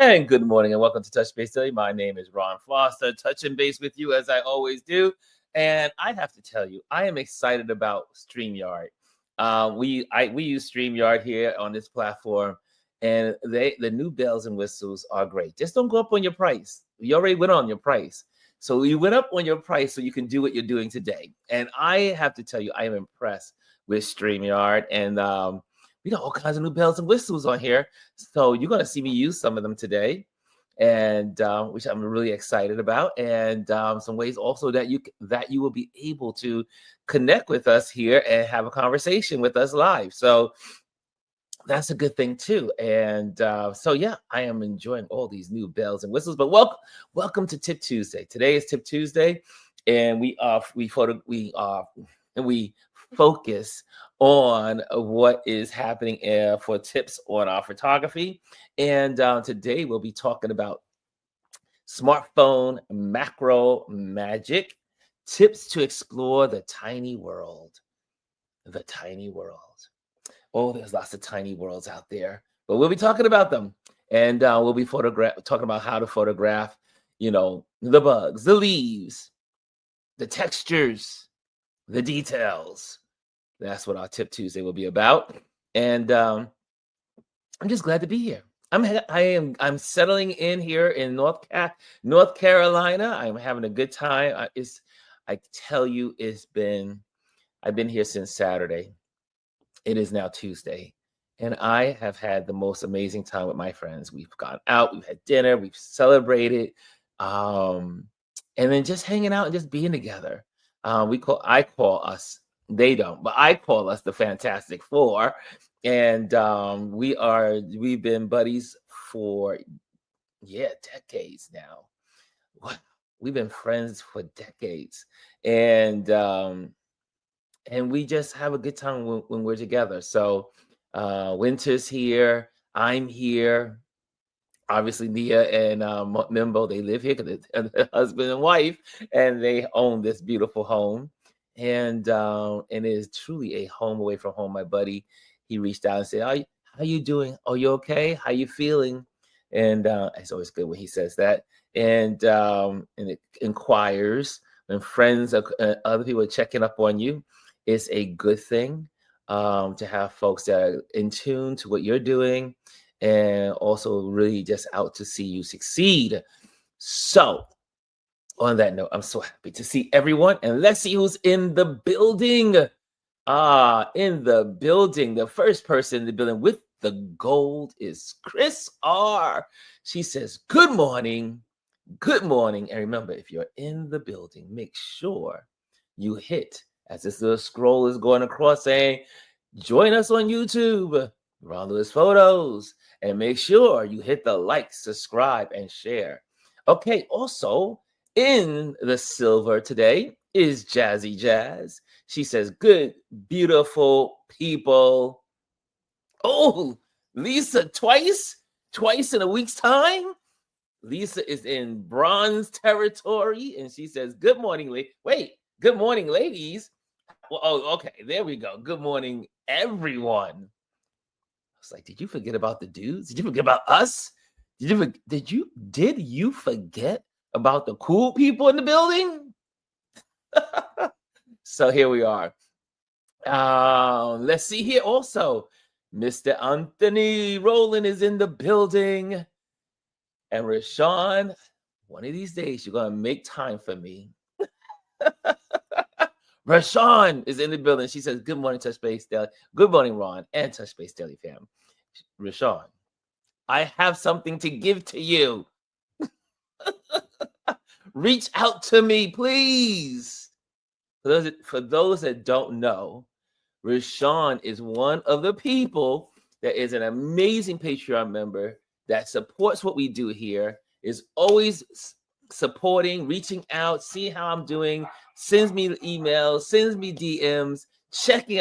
And good morning and welcome to Touch Base Daily. My name is Ron Foster, touching base with you as I always do. And I have to tell you, I am excited about StreamYard. We use StreamYard here on this platform, and the new bells and whistles are great. Just don't go up on your price. You already went on your price. So you went up on your price so you can do what you're doing today. And I have to tell you, I am impressed with StreamYard. And we got all kinds of new bells and whistles on here. So you're going to see me use some of them today, and which I'm really excited about, and some ways also that you will be able to connect with us here and have a conversation with us live. So that's a good thing too. And so yeah, I am enjoying all these new bells and whistles. But welcome to Tip Tuesday. Today is Tip Tuesday, and we focus on what is happening for tips on our photography. And today we'll be talking about smartphone macro magic, tips to explore the tiny world. The tiny world. Oh, there's lots of tiny worlds out there, but we'll be talking about them. And we'll be talking about how to photograph, the bugs, the leaves, the textures, the details. That's what our Tip Tuesday will be about. And I'm just glad to be here. I'm settling in here in North Carolina. I'm having a good time. I tell you, I've been here since Saturday. It is now Tuesday, and I have had the most amazing time with my friends. We've gone out, we've had dinner, we've celebrated, and then just hanging out and just being together. I call us, they don't, but I call us the Fantastic Four. And we've been buddies for decades now. Wow. We've been friends for decades. And we just have a good time when we're together. So Winter's here, I'm here. Obviously, Nia and Mimbo, they live here because they're husband and wife, and they own this beautiful home. And it is truly a home away from home. My buddy, he reached out and said, how you doing? Oh, you okay? How you feeling? And it's always good when he says that. And it inquires when friends, other people are checking up on you. It's a good thing to have folks that are in tune to what you're doing, and also really just out to see you succeed. So on that note, I'm so happy to see everyone, and let's see who's in the building. In the building, the first person in the building with the gold is Chris R. She says, good morning. Good morning. And remember, if you're in the building, make sure you hit, as this little scroll is going across, saying, join us on YouTube, Ron Lewis Photos, and make sure you hit the like, subscribe, and share. Okay, also in the silver today is Jazzy Jazz. She says, good, beautiful people. Oh, Lisa, twice in a week's time. Lisa is in bronze territory, and she says, good morning, good morning, ladies. Well, oh, okay, there we go. Good morning, everyone. I was like, did you forget about the dudes? Did you forget about us? Did you forget about the cool people in the building? So here we are. Let's see here also. Mr. Anthony Rowland is in the building. And Rashawn, one of these days, you're going to make time for me. Rashawn is in the building. She says, good morning, Touch Base Daily. Good morning, Ron, and Touch Base Daily fam. Rashawn, I have something to give to you. Reach out to me, please. For those that don't know, Rashawn is one of the people that is an amazing Patreon member that supports what we do here, is always supporting, reaching out, seeing how I'm doing, sends me emails, sends me DMs, checking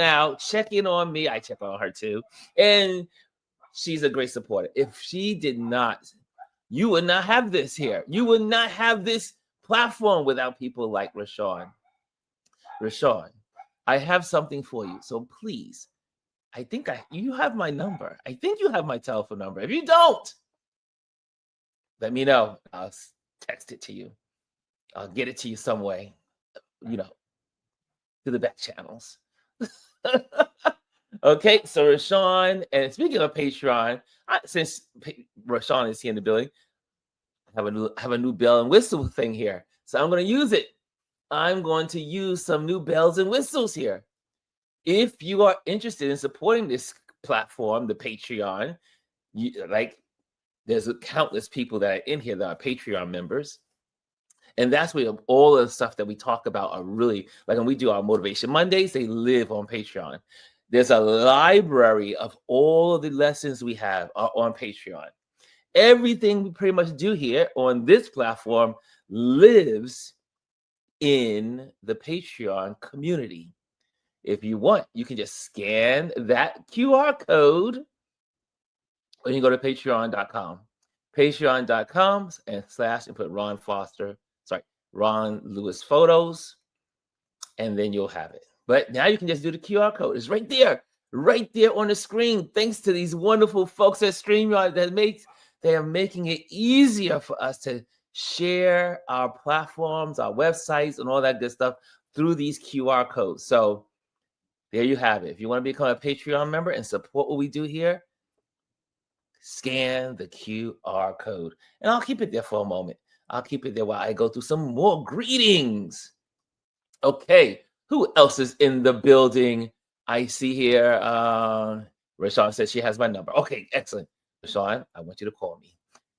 on me. I check on her too. And she's a great supporter. If she did not, you would not have this here. You would not have this platform without people like Rashawn. Rashawn, I have something for you. So please, you have my number. I think you have my telephone number. If you don't, let me know. I'll text it to you. I'll get it to you some way, you know, to the back channels. Okay, so Rashawn, and speaking of Patreon, since Rashawn is here in the building, I have a new bell and whistle thing here, so I'm going to use it. I'm going to use some new bells and whistles here. If you are interested in supporting this platform, the Patreon, there's countless people that are in here that are Patreon members. And that's where all of the stuff that we talk about are really, like when we do our Motivation Mondays, they live on Patreon. There's a library of all of the lessons we have are on Patreon. Everything we pretty much do here on this platform lives in the Patreon community. If you want, you can just scan that QR code when you go to patreon.com. Patreon.com and put Ron Lewis Photos, and then you'll have it. But now you can just do the QR code. It's right there on the screen. Thanks to these wonderful folks at StreamYard they are making it easier for us to share our platforms, our websites, and all that good stuff through these QR codes. So there you have it. If you want to become a Patreon member and support what we do here, scan the QR code. And I'll keep it there for a moment. I'll keep it there while I go through some more greetings. Okay, who else is in the building? I see here, Rashawn says she has my number. Okay, excellent. Rashawn, I want you to call me.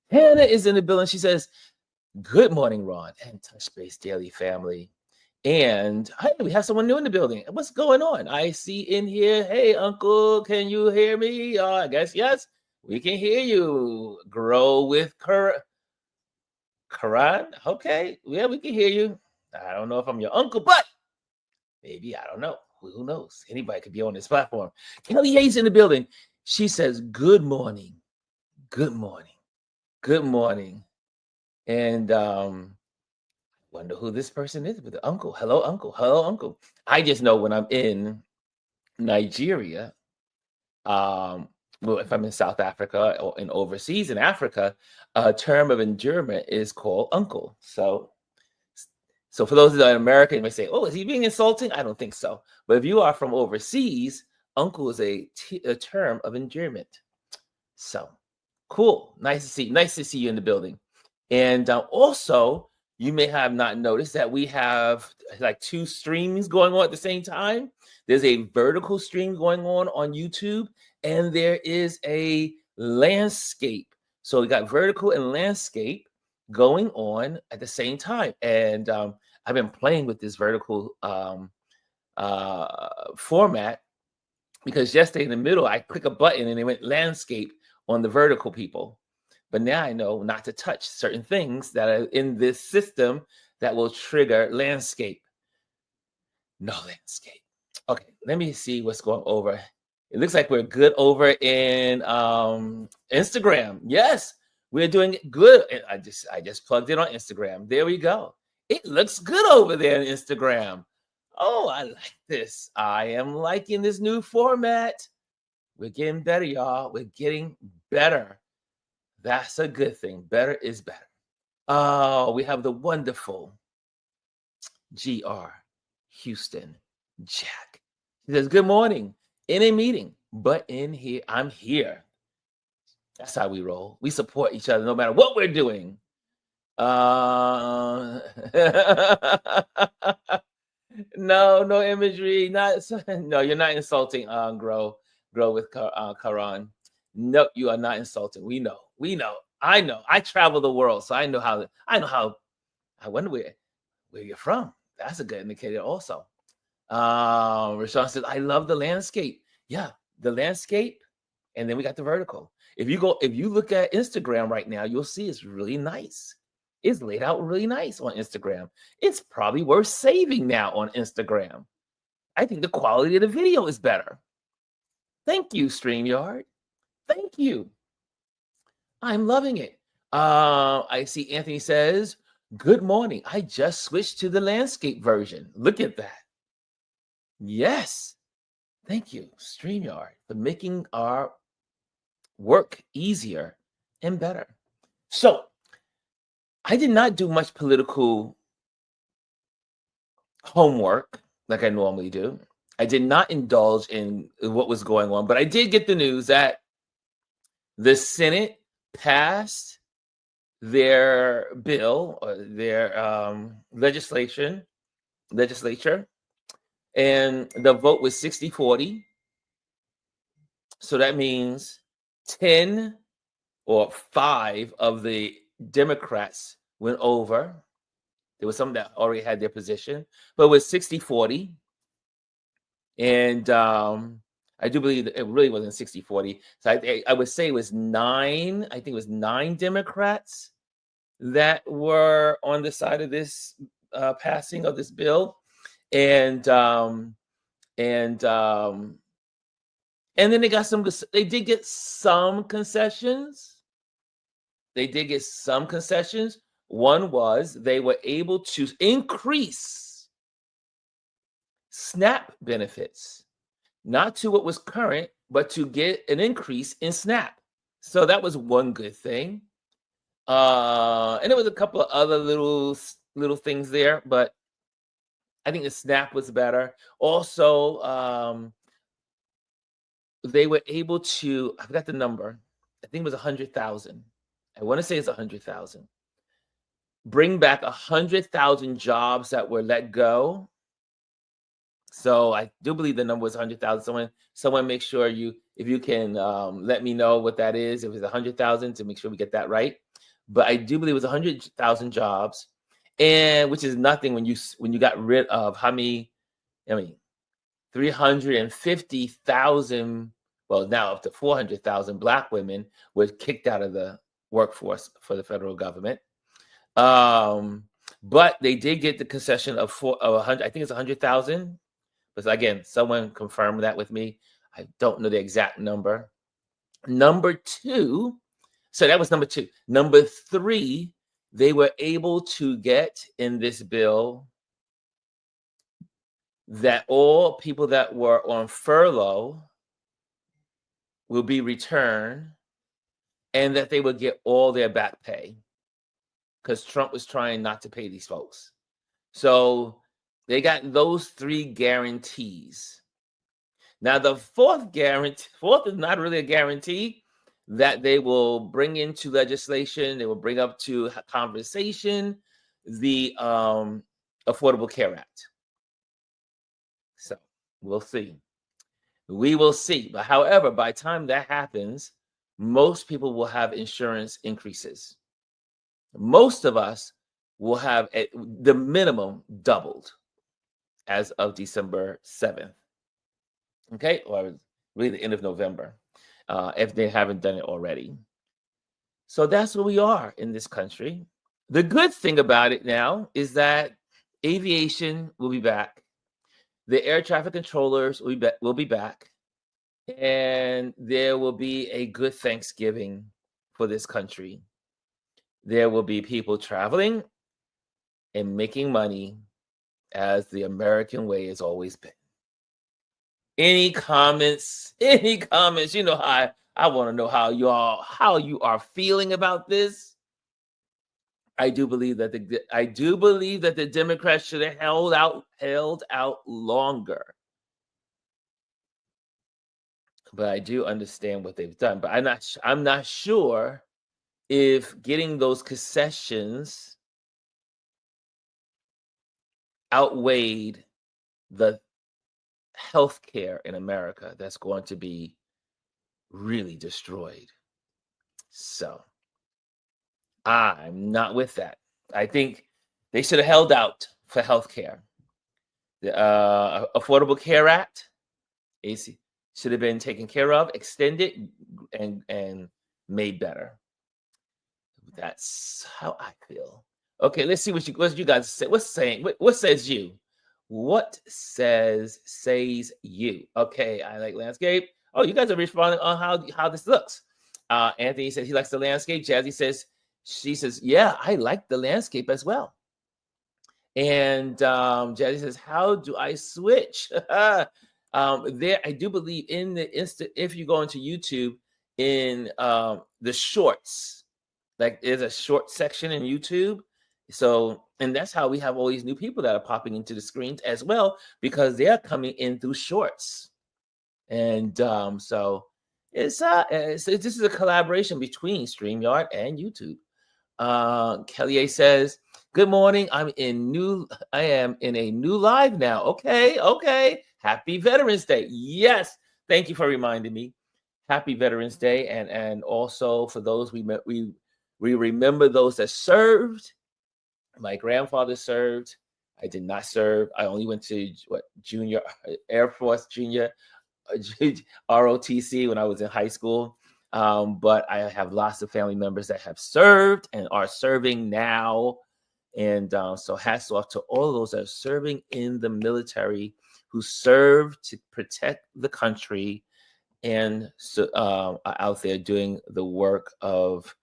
Hannah is in the building. She says, good morning, Ron and Touch Base Daily family. And hey, we have someone new in the building. What's going on? I see in here, hey, Uncle, can you hear me? I guess yes, we can hear you. Grow with Karan. Okay, yeah, we can hear you. I don't know if I'm your uncle, but maybe, I don't know. Who knows? Anybody could be on this platform. Kelly Hayes in the building. She says, good morning. Good morning. Good morning. And wonder who this person is with the uncle. Hello, uncle. Hello, uncle. I just know when I'm in Nigeria, well, if I'm in South Africa or in overseas in Africa, a term of endearment is called uncle. So for those that are American, you may say, oh, is he being insulting? I don't think so. But if you are from overseas, uncle is a term of endearment. So cool. Nice to see you in the building. And also, you may have not noticed that we have like two streams going on at the same time. There's a vertical stream going on YouTube, and there is a landscape. So we got vertical and landscape going on at the same time. And I've been playing with this vertical format because yesterday in the middle, I click a button and it went landscape on the vertical people. But now I know not to touch certain things that are in this system that will trigger landscape. No landscape. Okay, let me see what's going over. It looks like we're good over in Instagram. Yes, we're doing good. I just plugged it on Instagram. There we go. It looks good over there on Instagram. Oh, I like this. I am liking this new format. We're getting better, y'all. We're getting better. That's a good thing. Better is better. Oh, we have the wonderful GR Houston Jack. He says, good morning. In a meeting, but in here, I'm here. That's how we roll. We support each other no matter what we're doing. No imagery. No, you're not insulting. Grow with Karan. No, you are not insulting. We know. I know. I travel the world, so I know how. I wonder where you're from. That's a good indicator, also. Rashawn says, I love the landscape. Yeah, the landscape, and then we got the vertical. If you look at Instagram right now, you'll see it's really nice. It's laid out really nice on Instagram. It's probably worth saving now on Instagram. I think the quality of the video is better. Thank you, StreamYard. Thank you. I'm loving it. I see Anthony says, good morning. I just switched to the landscape version. Look at that. Yes. Thank you, StreamYard, for making our work easier and better. So I did not do much political homework like I normally do. I did not indulge in what was going on, but I did get the news that the Senate passed their bill or their legislature, and the vote was 60-40. So that means 10 or 5 of the Democrats went over. There was some that already had their position, but it was 60-40. And I do believe that it really wasn't 60-40. So I would say it was 9, I think it was 9 Democrats that were on the side of this passing of this bill. And and um, and then they did get some concessions. They did get some concessions. One was they were able to increase SNAP benefits, not to what was current, but to get an increase in SNAP. So that was one good thing. And there was a couple of other little things there, but I think the SNAP was better. Also, they were able to, I forgot the number. I think it was 100,000. I want to say it's 100,000. Bring back 100,000 jobs that were let go. So I do believe the number was 100,000. Someone make sure if you can let me know what that is. If it's 100,000, to make sure we get that right. But I do believe it was 100,000 jobs, and which is nothing when you got rid of how many? I mean, 350,000. Well, now up to 400,000 Black women were kicked out of the workforce for the federal government. But they did get the concession of 100. I think it's 100,000. But again, someone confirmed that with me. I don't know the exact number. Number 2, so that was number 2. Number 3, they were able to get in this bill that all people that were on furlough will be returned, and that they would get all their back pay, because Trump was trying not to pay these folks. So they got those 3 guarantees. Now, the fourth is not really a guarantee that they will bring into legislation. They will bring up to conversation the Affordable Care Act. So we'll see. We will see. But however, by the time that happens, most people will have insurance increases. Most of us will have the minimum doubled as of December 7th. Okay, or really the end of November, if they haven't done it already. So that's where we are in this country. The good thing about it now is that aviation will be back. The air traffic controllers will be back. And there will be a good Thanksgiving for this country. There will be people traveling and making money, as the American way has always been. Any comments? Any comments? You know how I want to know how you are feeling about this. I do believe that the Democrats should have held out longer. But I do understand what they've done. But I'm not sure if getting those concessions outweighed the health care in America that's going to be really destroyed. So I'm not with that. I think they should have held out for health care. The Affordable Care Act should have been taken care of, extended, and made better. That's how I feel. Okay, let's see what you guys say. What says you? What says you? Okay, I like landscape. Oh, you guys are responding on how this looks. Anthony says he likes the landscape. Jazzy says yeah, I like the landscape as well. And Jazzy says, how do I switch? There, I do believe in the instant, if you go into YouTube in the shorts, Like there's a short section in YouTube. So, and that's how we have all these new people that are popping into the screens as well, because they're coming in through shorts. And so this is a collaboration between StreamYard and YouTube. Kelly says, "Good morning. I am in a new live now. Okay, okay. Happy Veterans Day. Yes, thank you for reminding me. Happy Veterans Day, and also for those we remember those that served. My grandfather served. I did not serve. I only went to junior Air Force junior ROTC when I was in high school. But I have lots of family members that have served and are serving now. And so hats off to all of those that are serving in the military, who serve to protect the country and are out there doing the work of,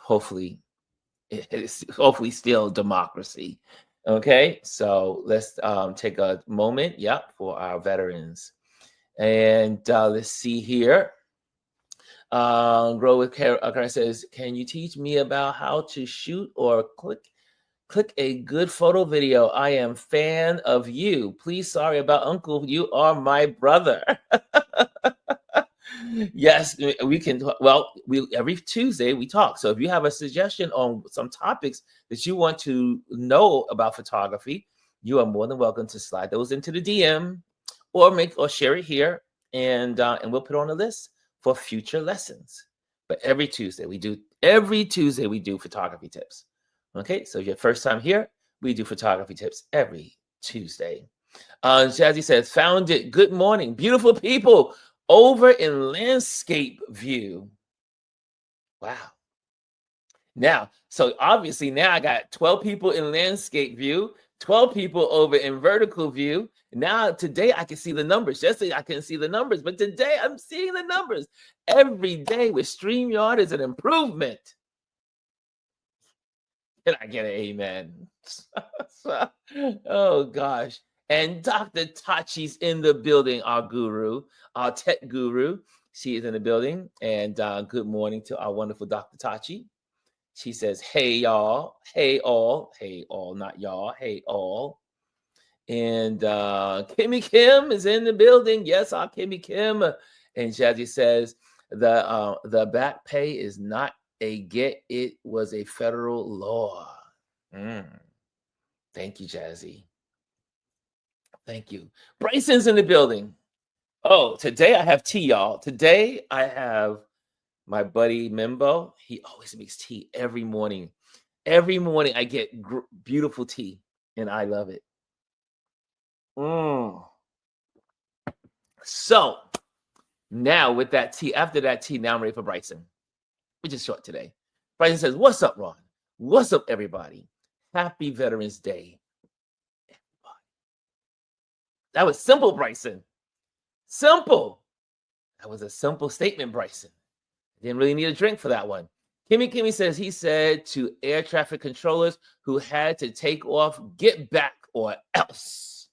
hopefully, hopefully still democracy. Okay, so let's take a moment, for our veterans. And let's see here. Grow with Karen says, "Can you teach me about how to shoot or click a good photo video? I am fan of you. Please, sorry about Uncle. You are my brother." Yes, we can. Well, we every Tuesday we talk. So if you have a suggestion on some topics that you want to know about photography, you are more than welcome to slide those into the DM or share it here, and we'll put on a list for future lessons. But every Tuesday we do photography tips. Okay, so if you're first time here, we do photography tips every Tuesday. Jazzy says, "Found it. Good morning, beautiful people over in landscape view." Wow. Now, so obviously now I got 12 people in landscape view, 12 people over in vertical view. Now today I can see the numbers. Yesterday I couldn't see the numbers, but today I'm seeing the numbers. Every day with StreamYard is an improvement. Can I get an amen? Oh gosh. And Dr. Tachi's in the building, our guru, our tech guru. She is in the building. And good morning to our wonderful Dr. Tachi. She says, "Hey, y'all. Hey, all. Hey, all. Not y'all. Hey, all." And Kimmy Kim is in the building. Yes, our Kimmy Kim. And Jazzy says, the back pay is not a get. It was a federal law. Thank you, Jazzy. Thank you. Bryson's in the building. Oh, today I have tea, y'all. Today I have my buddy Mimbo. He always makes tea every morning. Every morning I get beautiful tea, and I love it. So now with that tea, after that tea, now I'm ready for Bryson, which is short today. Bryson says, "What's up, Ron? What's up, everybody? Happy Veterans Day." That was simple, Bryson. Simple. That was a simple statement, Bryson. Didn't really need a drink for that one. Kimmy says he said to air traffic controllers who had to take off, "Get back or else."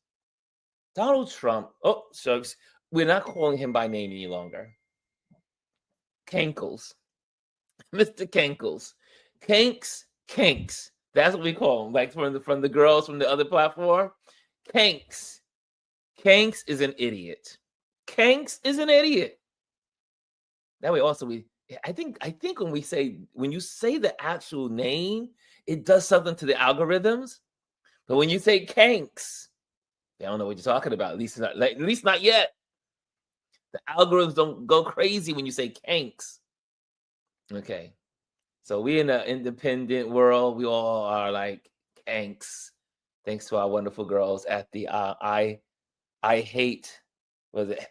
Donald Trump. Oh, shucks. We're not calling him by name any longer. Cankles. Mr. Cankles. Kanks. That's what we call him. Like from the girls from the other platform. Kanks. Kanks is an idiot. Kanks is an idiot. That way also I think when you say the actual name, it does something to the algorithms. But when you say Kanks, they don't know what you're talking about. At least not yet. The algorithms don't go crazy when you say Kanks. Okay. So we in an independent world. We all are like Kanks. Thanks to our wonderful girls at the I hate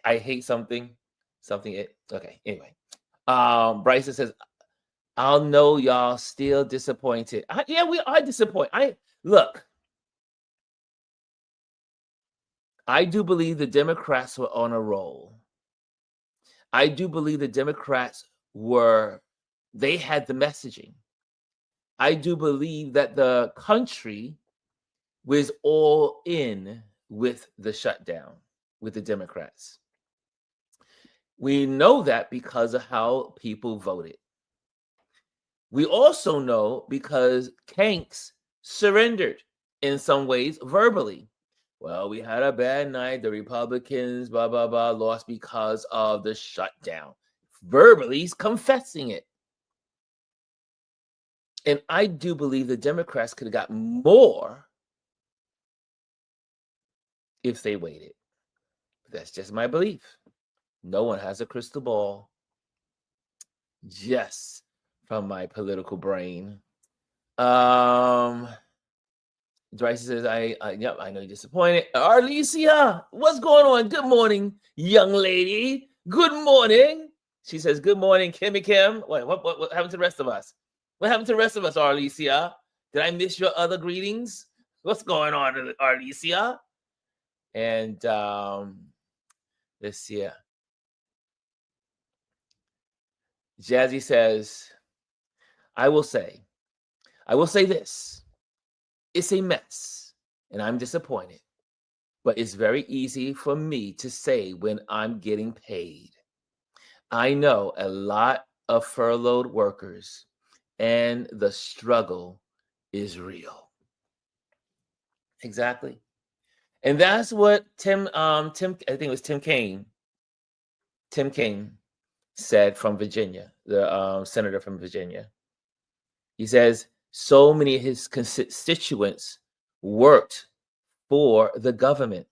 I hate something. Okay. Anyway. Bryson says, "I'll know y'all still disappointed." Yeah, we are disappointed. Look, I do believe the Democrats were on a roll. I do believe the Democrats they had the messaging. I do believe that the country was all in with the shutdown with the Democrats. We know that because of how people voted. We also know because Kanks surrendered in some ways verbally. Well, we had a bad night. The Republicans, blah, blah, blah, lost because of the shutdown. Verbally, he's confessing it. And I do believe the Democrats could have got more if they waited. But that's just my belief. No one has a crystal ball. Just from my political brain. Bryce says, yep, I know you're disappointed. Arlesia, what's going on? Good morning, young lady. Good morning. She says, good morning, Kimmy Kim. Wait, what happened to the rest of us? What happened to the rest of us, Arlesia? Did I miss your other greetings? What's going on, Arlesia? And let's see. Jazzy says, I will say this. It's a mess, and I'm disappointed. But it's very easy for me to say when I'm getting paid. I know a lot of furloughed workers, and the struggle is real. Exactly. And that's what Tim, I think it was Tim Kaine said from Virginia, the senator from Virginia. He says, so many of his constituents worked for the government,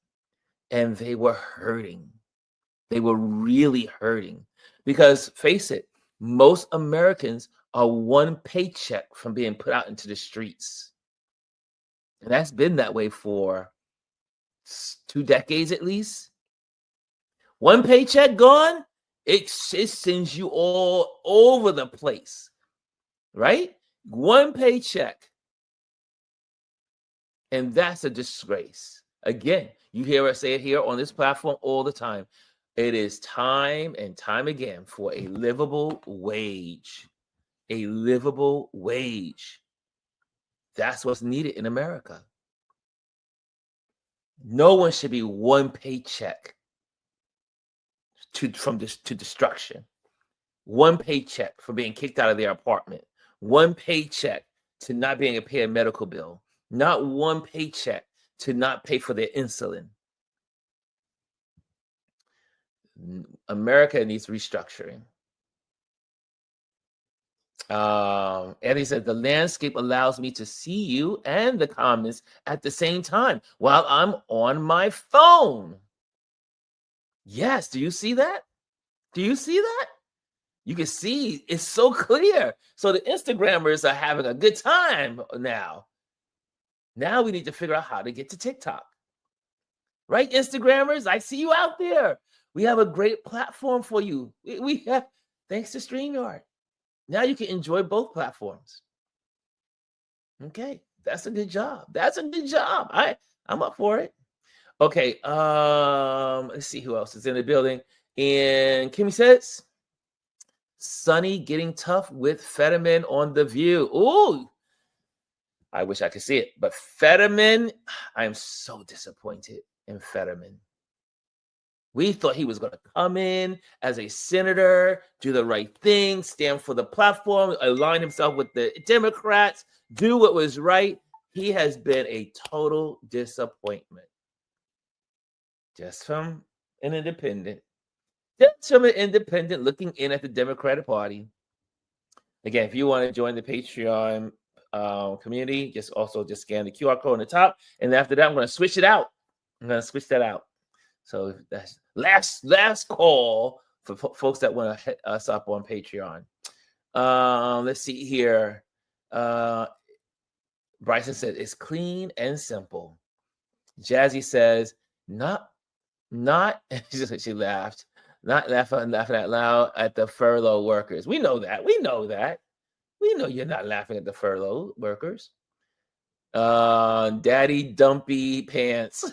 and they were hurting. They were really hurting because, face it, most Americans are one paycheck from being put out into the streets. And that's been that way for 2 decades at least. One paycheck gone, it sends you all over the place, right? One paycheck. And that's a disgrace. Again, you hear us say it here on this platform all the time. It is time and time again for a livable wage. A livable wage. That's what's needed in America. No one should be one paycheck to destruction. One paycheck for being kicked out of their apartment. One paycheck to not being able to pay a medical bill. Not one paycheck to not pay for their insulin. America needs restructuring. Eddie said, the landscape allows me to see you and the comments at the same time while I'm on my phone. Yes, do you see that? Do you see that? You can see it's so clear. So the Instagrammers are having a good time now. Now we need to figure out how to get to TikTok. Right, Instagrammers? I see you out there. We have a great platform for you. We have, thanks to StreamYard. Now you can enjoy both platforms. Okay, that's a good job. That's a good job. I'm up for it. Okay, let's see who else is in the building. And Kimmy says, Sunny getting tough with Fetterman on The View. Ooh, I wish I could see it. But Fetterman, I am so disappointed in Fetterman. We thought he was going to come in as a senator, do the right thing, stand for the platform, align himself with the Democrats, do what was right. He has been a total disappointment. Just from an independent. Just from an independent looking in at the Democratic Party. Again, if you want to join the Patreon community, just scan the QR code on the top. And after that, I'm going to switch it out. I'm going to switch that out. So that's last call for folks that want to hit us up on Patreon. Let's see here. Bryson said it's clean and simple. Jazzy says not. She laughed. Not laughing out loud at the furlough workers. We know that. We know you're not laughing at the furlough workers. Daddy dumpy pants.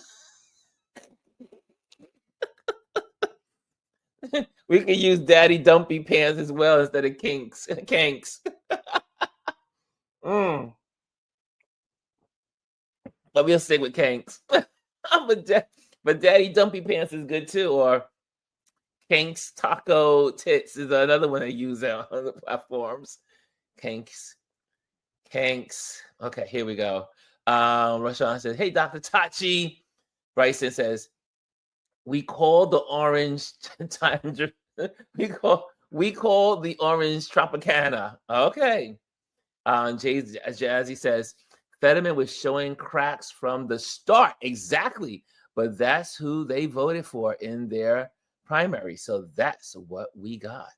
We can use daddy dumpy pants as well instead of kanks. But we'll stick with kanks. But daddy dumpy pants is good too. Or kanks taco tits is another one I use on the platforms. Kanks. Kanks. Okay, here we go. Rashawn says, hey, Dr. Tachi. Bryson says, we call the orange time. we call the orange Tropicana. Okay. Jazzy says, Fetterman was showing cracks from the start. Exactly. But that's who they voted for in their primary. So that's what we got.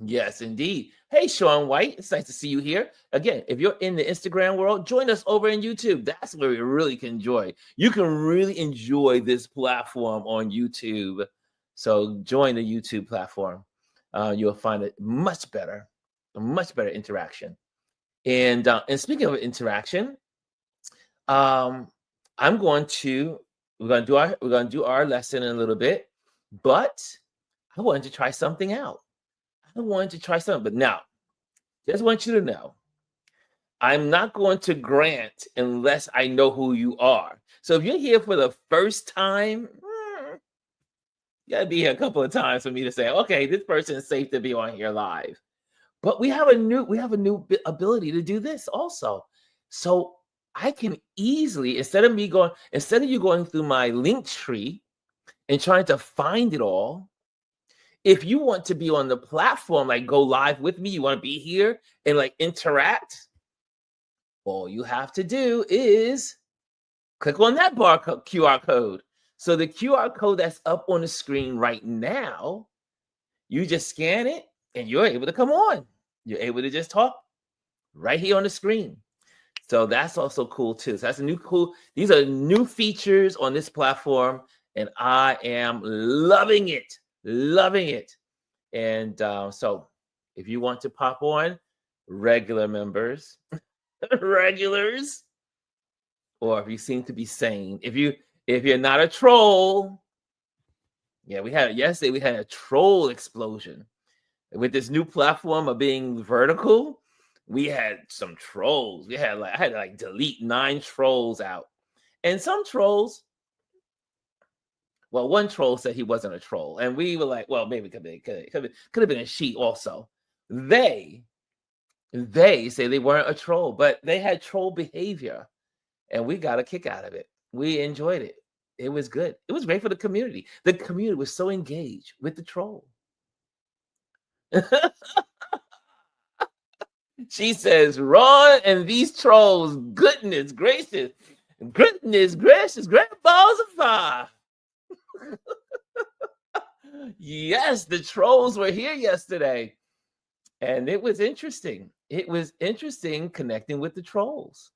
Yes, indeed. Hey, Sean White, it's nice to see you here. Again, if you're in the Instagram world, join us over in YouTube. That's where we really can enjoy. You can really enjoy this platform on YouTube. So join the YouTube platform. You'll find it much better, a much better interaction. And speaking of interaction, we're gonna do our lesson in a little bit, but I wanted to try something out. But now, just want you to know, I'm not going to grant unless I know who you are. So if you're here for the first time, you gotta be here a couple of times for me to say, okay, this person is safe to be on here live. But we have a new ability to do this also. So I can easily, instead of you going through my link tree and trying to find it all, if you want to be on the platform, like go live with me, you want to be here and like interact, all you have to do is click on that QR code. So the QR code that's up on the screen right now, you just scan it and you're able to come on. You're able to just talk right here on the screen. So that's also cool too. So these are new features on this platform, and I am loving it. And so if you want to pop on, regular members, regulars, or if you seem to be sane, if you're not a troll, yesterday we had a troll explosion. With this new platform of being vertical, we had some trolls. I had to delete 9 trolls out. And some trolls, well, one troll said he wasn't a troll. And we were like, well, maybe could have been a she also. They say they weren't a troll, but they had troll behavior. And we got a kick out of it. We enjoyed it. It was good. It was great for the community. The community was so engaged with the troll. She says, Ron and these trolls, goodness gracious, great balls of fire. Yes, the trolls were here yesterday. And it was interesting. It was interesting connecting with the trolls.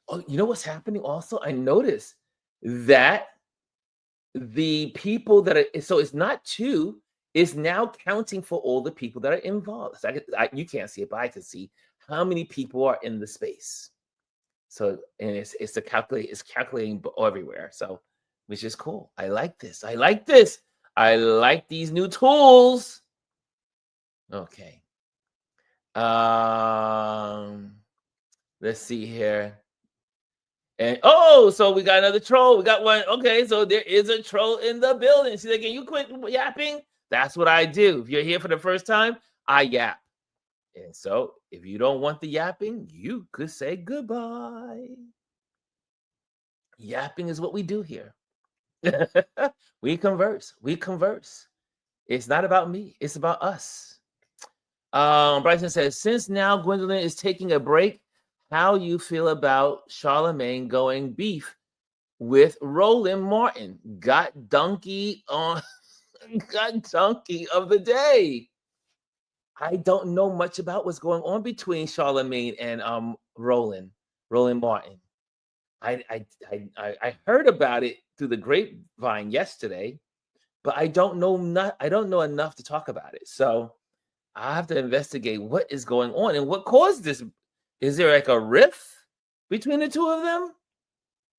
Oh, you know what's happening also? I noticed that the people that are, so it's not 2, it's now counting for all the people that are involved. So you can't see it, but I can see how many people are in the space. So, and it's calculating everywhere. So, which is cool. I like this. I like these new tools. Okay. Let's see here. And so we got another troll. We got one. Okay, so there is a troll in the building. She's like, can you quit yapping? That's what I do. If you're here for the first time, I yap. And so if you don't want the yapping, you could say goodbye. Yapping is what we do here. We converse. It's not about me. It's about us. Bryson says, since now Gwendolyn is taking a break, how you feel about Charlemagne going beef with Roland Martin? Got donkey of the day. I don't know much about what's going on between Charlemagne and Roland Martin. I heard about it through the grapevine yesterday, but I don't know enough to talk about it. So I have to investigate what is going on and what caused this. Is there like a rift between the two of them?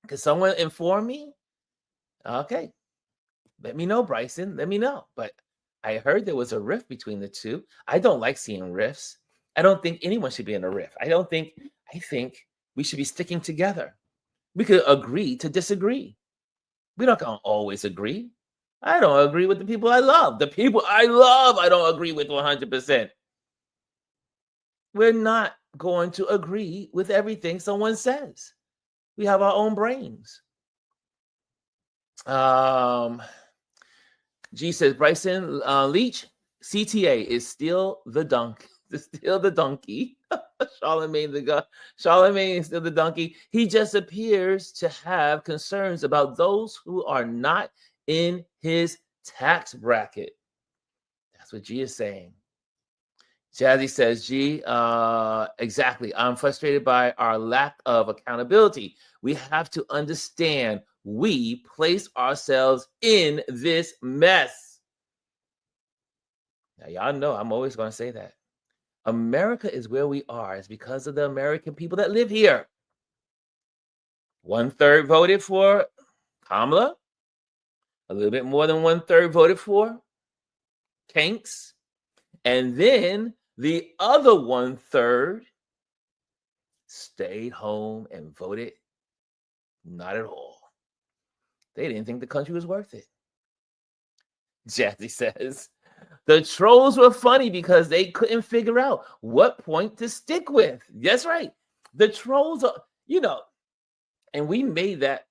Can someone inform me? Okay. Let me know, Bryson. Let me know. But I heard there was a rift between the two. I don't like seeing rifts. I don't think anyone should be in a rift. I think we should be sticking together. We could agree to disagree. We're not going to always agree. I don't agree with the people I love. The people I love, I don't agree with 100%. we're not going to agree with everything someone says. We have our own brains. G says Bryson Leach, CTA is still the donkey. Still the donkey. Charlemagne Charlemagne is still the donkey. He just appears to have concerns about those who are not in his tax bracket. That's what G is saying. Jazzy says, G, exactly. I'm frustrated by our lack of accountability. We have to understand we place ourselves in this mess. Now, y'all know I'm always going to say that. America is where we are. It's because of the American people that live here. 1/3 voted for Kamala. A little bit more than 1/3 voted for Kanks. And then the other 1/3 stayed home and voted not at all. They didn't think the country was worth it. Jazzy says, the trolls were funny because they couldn't figure out what point to stick with. That's right. The trolls are, and we made that.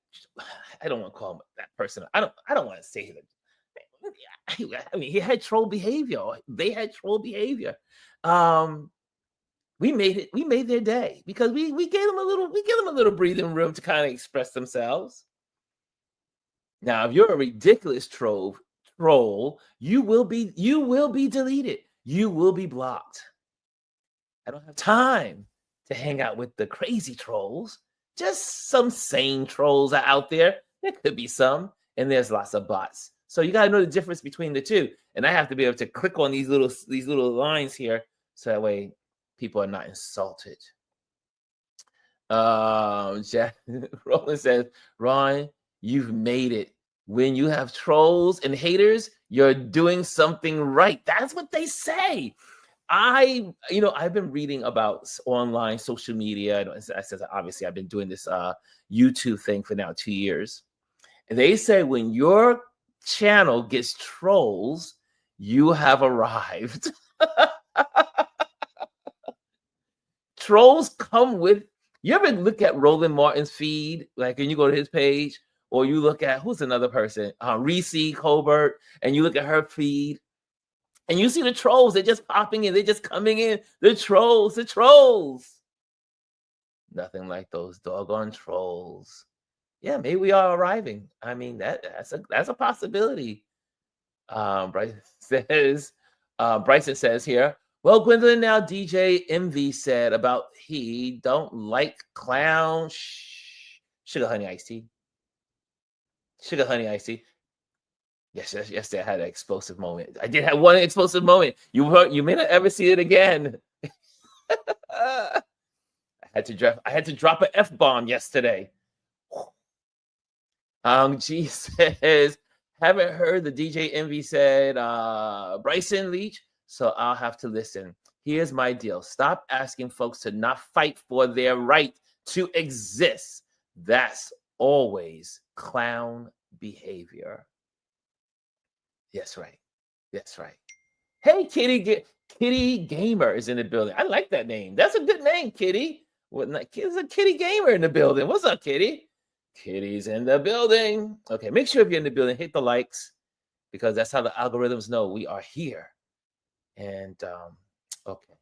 I don't want to call him that person. I don't want to say that. I mean, he had troll behavior. They had troll behavior. We made their day because we gave them a little breathing room to kind of express themselves. Now, if you're a ridiculous troll, you will be deleted. You will be blocked. I don't have time to hang out with the crazy trolls. Just some sane trolls are out there. There could be some, and there's lots of bots. So you gotta know the difference between the two. And I have to be able to click on these little lines here, so that way people are not insulted. Jack Roland says, Ron, you've made it. When you have trolls and haters, you're doing something right. That's what they say. I've been reading about online social media. I said, obviously, I've been doing this YouTube thing for now 2 years. And they say when your channel gets trolls, you have arrived. Trolls come with, you ever look at Roland Martin's feed, like when you go to his page, or you look at, who's another person, Reese Colbert, and you look at her feed, and you see the trolls, they're just popping in, they're just coming in, the trolls. Nothing like those doggone trolls. Yeah, maybe we are arriving. I mean, that's a possibility. Bryson says here, well, Gwendolyn, now DJ MV said about he don't like clown sugar honey iced tea. Sugar honey iced tea. Yes, I had an explosive moment. I did have one explosive moment. You may not ever see it again. I had to drop an F-bomb yesterday. G says, haven't heard the DJ Envy said Bryson Leach, so I'll have to listen. Here's my deal. Stop asking folks to not fight for their right to exist. That's always clown behavior. That's right. Hey, Kitty Gamer is in the building. I like that name. That's a good name, Kitty. There's a Kitty Gamer in the building. What's up, Kitty? Kitty's in the building. Okay, make sure if you're in the building, hit the likes, because that's how the algorithms know we are here. And okay.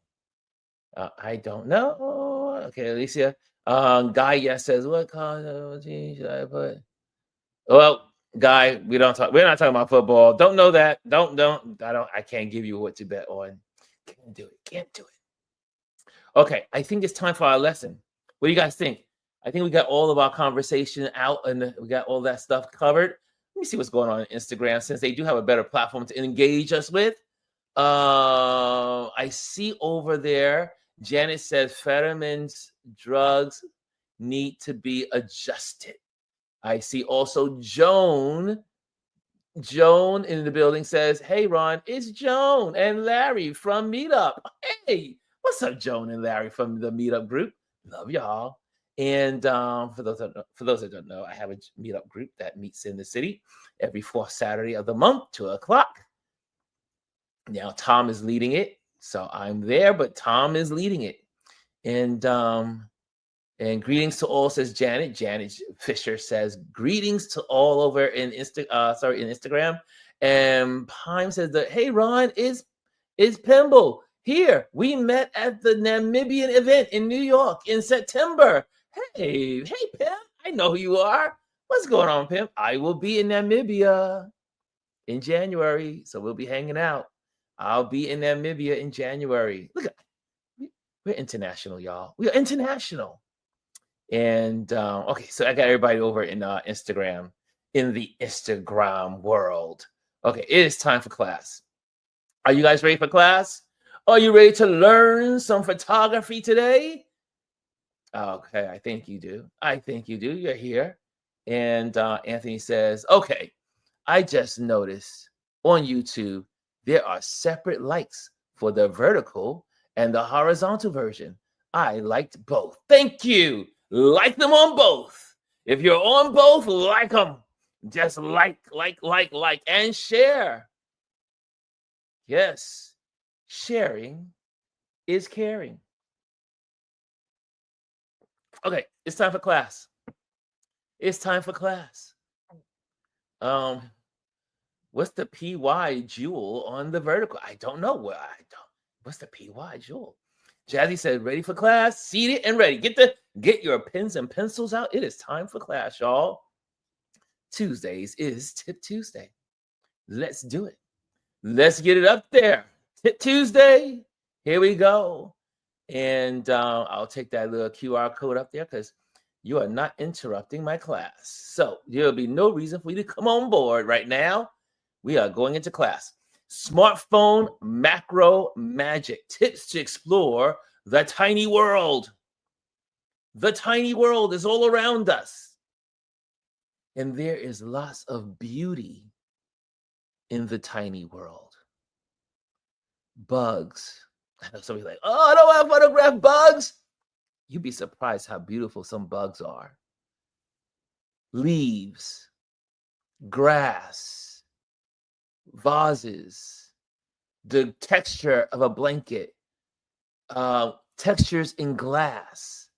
I don't know. Okay, Alicia. Guy says, what kind team should I put? Well, Guy, we're not talking about football. Don't know that. I can't give you what to bet on. Can't do it. Okay, I think it's time for our lesson. What do you guys think? I think we got all of our conversation out and we got all that stuff covered. Let me see what's going on Instagram, since they do have a better platform to engage us with. I see over there, Janet says Fetterman's drugs need to be adjusted. I see also Joan in the building says, hey, Ron, it's Joan and Larry from Meetup. Hey, what's up, Joan and Larry from the Meetup group? Love y'all. And for those that don't know, I have a Meetup group that meets in the city every fourth Saturday of the month, 2:00. Now, Tom is leading it. So I'm there, but Tom is leading it. And greetings to all, says Janet. Janet Fisher says greetings to all over in Instagram. And Pime says that, hey Ron, is Pimble here? We met at the Namibian event in New York in September. Hey Pim, I know who you are. What's going on, Pim? I will be in Namibia in January, so we'll be hanging out. I'll be in Namibia in January. Look at, we're international, y'all. We are international. And okay, so I got everybody over in Instagram, in the Instagram world. Okay, it is time for class. Are you guys ready for class? Are you ready to learn some photography today? Okay, I think you do. I think you do. You're here. And Anthony says, okay, I just noticed on YouTube, there are separate likes for the vertical and the horizontal version. I liked both. Thank you. Like them on both. If you're on both, like them. Just like, and share. Yes, sharing is caring. Okay, it's time for class. It's time for class. What's the PY jewel on the vertical? I don't know. What's the PY jewel? Jazzy said, ready for class, seated and ready. Get your pens and pencils out. It is time for class, y'all. Tuesdays is Tip Tuesday. Let's do it. Let's get it up there. Tip Tuesday. Here we go. And I'll take that little QR code up there because you are not interrupting my class. So there'll be no reason for you to come on board right now. We are going into class. Smartphone macro magic. Tips to explore the tiny world. The tiny world is all around us. And there is lots of beauty in the tiny world. Bugs. I know somebody's like, oh, I don't want to photograph bugs. You'd be surprised how beautiful some bugs are. Leaves, grass, vases, the texture of a blanket, textures in glass,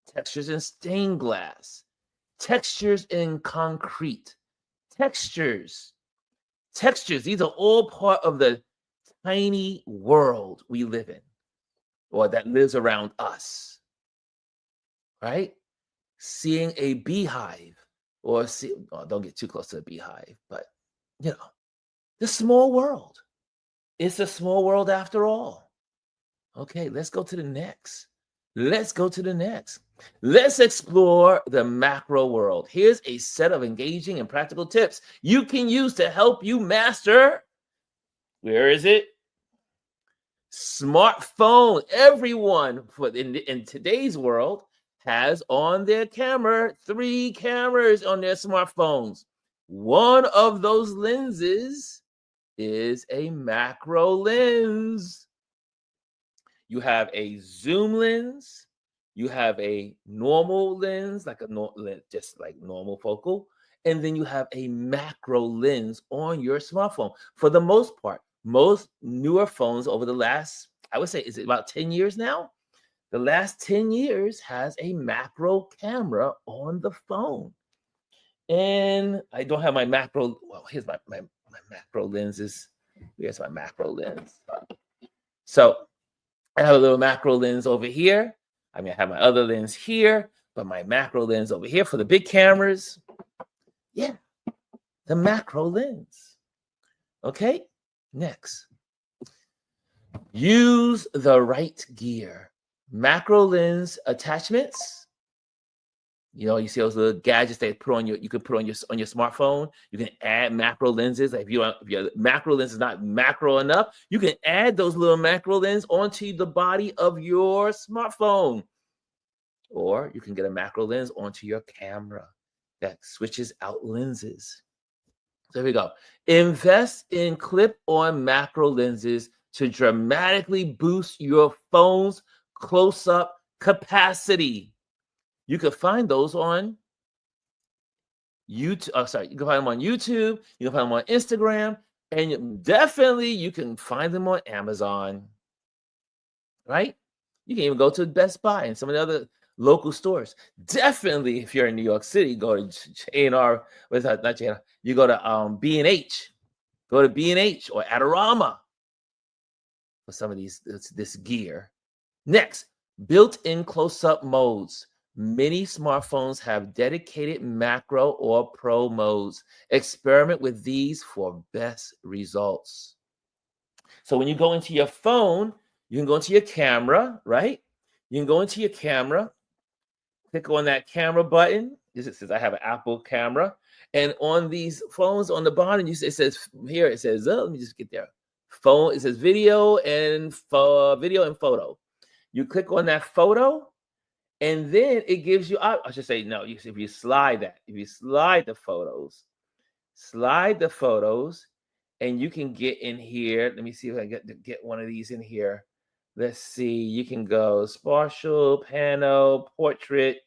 textures in stained glass, textures in concrete, textures. These are all part of the tiny world we live in, or that lives around us, right? Seeing a beehive, don't get too close to a beehive, but the small world. It's a small world after all. Okay, let's go to the next. Let's explore the macro world. Here's a set of engaging and practical tips you can use to help you master. Where is it? Smartphone. Everyone in today's world has on their camera 3 cameras on their smartphones. One of those lenses is a macro lens. You have a zoom lens. You have a normal lens, just like normal focal. And then you have a macro lens on your smartphone. For the most part, most newer phones over the last, I would say, is it about 10 years now? The last 10 years has a macro camera on the phone. And I don't have my macro. Well, here's my macro lenses. Here's my macro lens. So I have a little macro lens over here. I have my other lens here, but my macro lens over here for the big cameras. Yeah, the macro lens. Okay, next. Use the right gear. Macro lens attachments. You see those little gadgets they put on you could put on your smartphone. You can add macro lenses. If your macro lens is not macro enough, you can add those little macro lenses onto the body of your smartphone. Or you can get a macro lens onto your camera that switches out lenses. So here we go. Invest in clip-on macro lenses to dramatically boost your phone's close-up capacity. You can find those on YouTube. You can find them on YouTube. You can find them on Instagram, and definitely you can find them on Amazon. right? You can even go to Best Buy and some of the other local stores. Definitely, if you're in New York City, go to J&R. What's that? Not J&R. You go to B&H. Go to B&H or Adorama for some of this gear. Next, built-in close-up modes. Many smartphones have dedicated macro or pro modes. Experiment with these for best results. So when you go into your phone, you can go into your camera, right? You can go into your camera, click on that camera button. It says I have an Apple camera. And on these phones on the bottom, it says here, it says, let me just get there. Phone, it says video and photo. You click on that photo, and then it gives you, I should say, no, if you slide the photos, and you can get in here. Let me see if I get one of these in here. Let's see. You can go spatial, panel, portrait.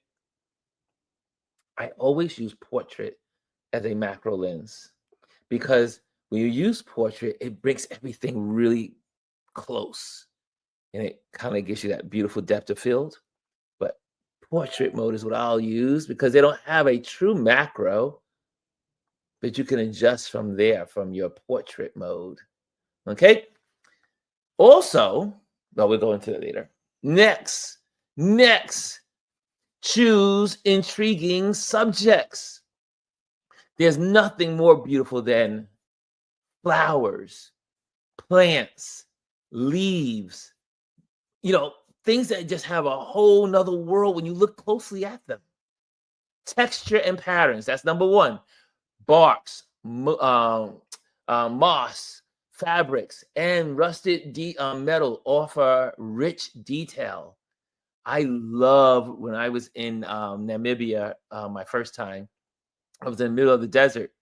I always use portrait as a macro lens because when you use portrait, it brings everything really close and it kind of gives you that beautiful depth of field. But portrait mode is what I'll use because they don't have a true macro, but you can adjust from there from your portrait mode. Okay. Also, well, we'll go into it later. Next, choose intriguing subjects. There's nothing more beautiful than flowers, plants, leaves, things that just have a whole nother world when you look closely at them. Texture and patterns, that's number one. Barks, moss, fabrics, and rusted metal offer rich detail. I love when I was in Namibia my first time. I was in the middle of the desert.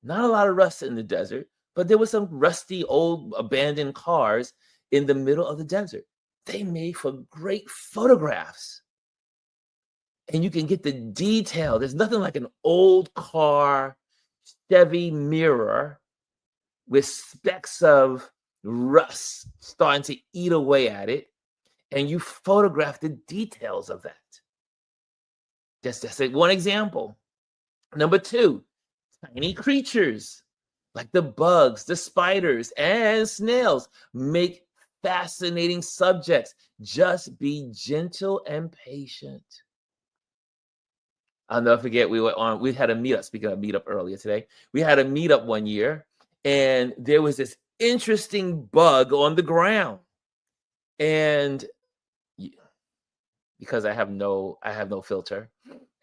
Not a lot of rust in the desert, but there was some rusty old abandoned cars in the middle of the desert. They made for great photographs. And you can get the detail. There's nothing like an old car Chevy mirror with specks of rust starting to eat away at it. And you photograph the details of that. Just one example. Number two, tiny creatures like the bugs, the spiders, and snails make fascinating subjects. Just be gentle and patient. I'll never forget, we had a meetup, speaking of meetup earlier today. We had a meetup one year, and there was this interesting bug on the ground. And because I have no filter,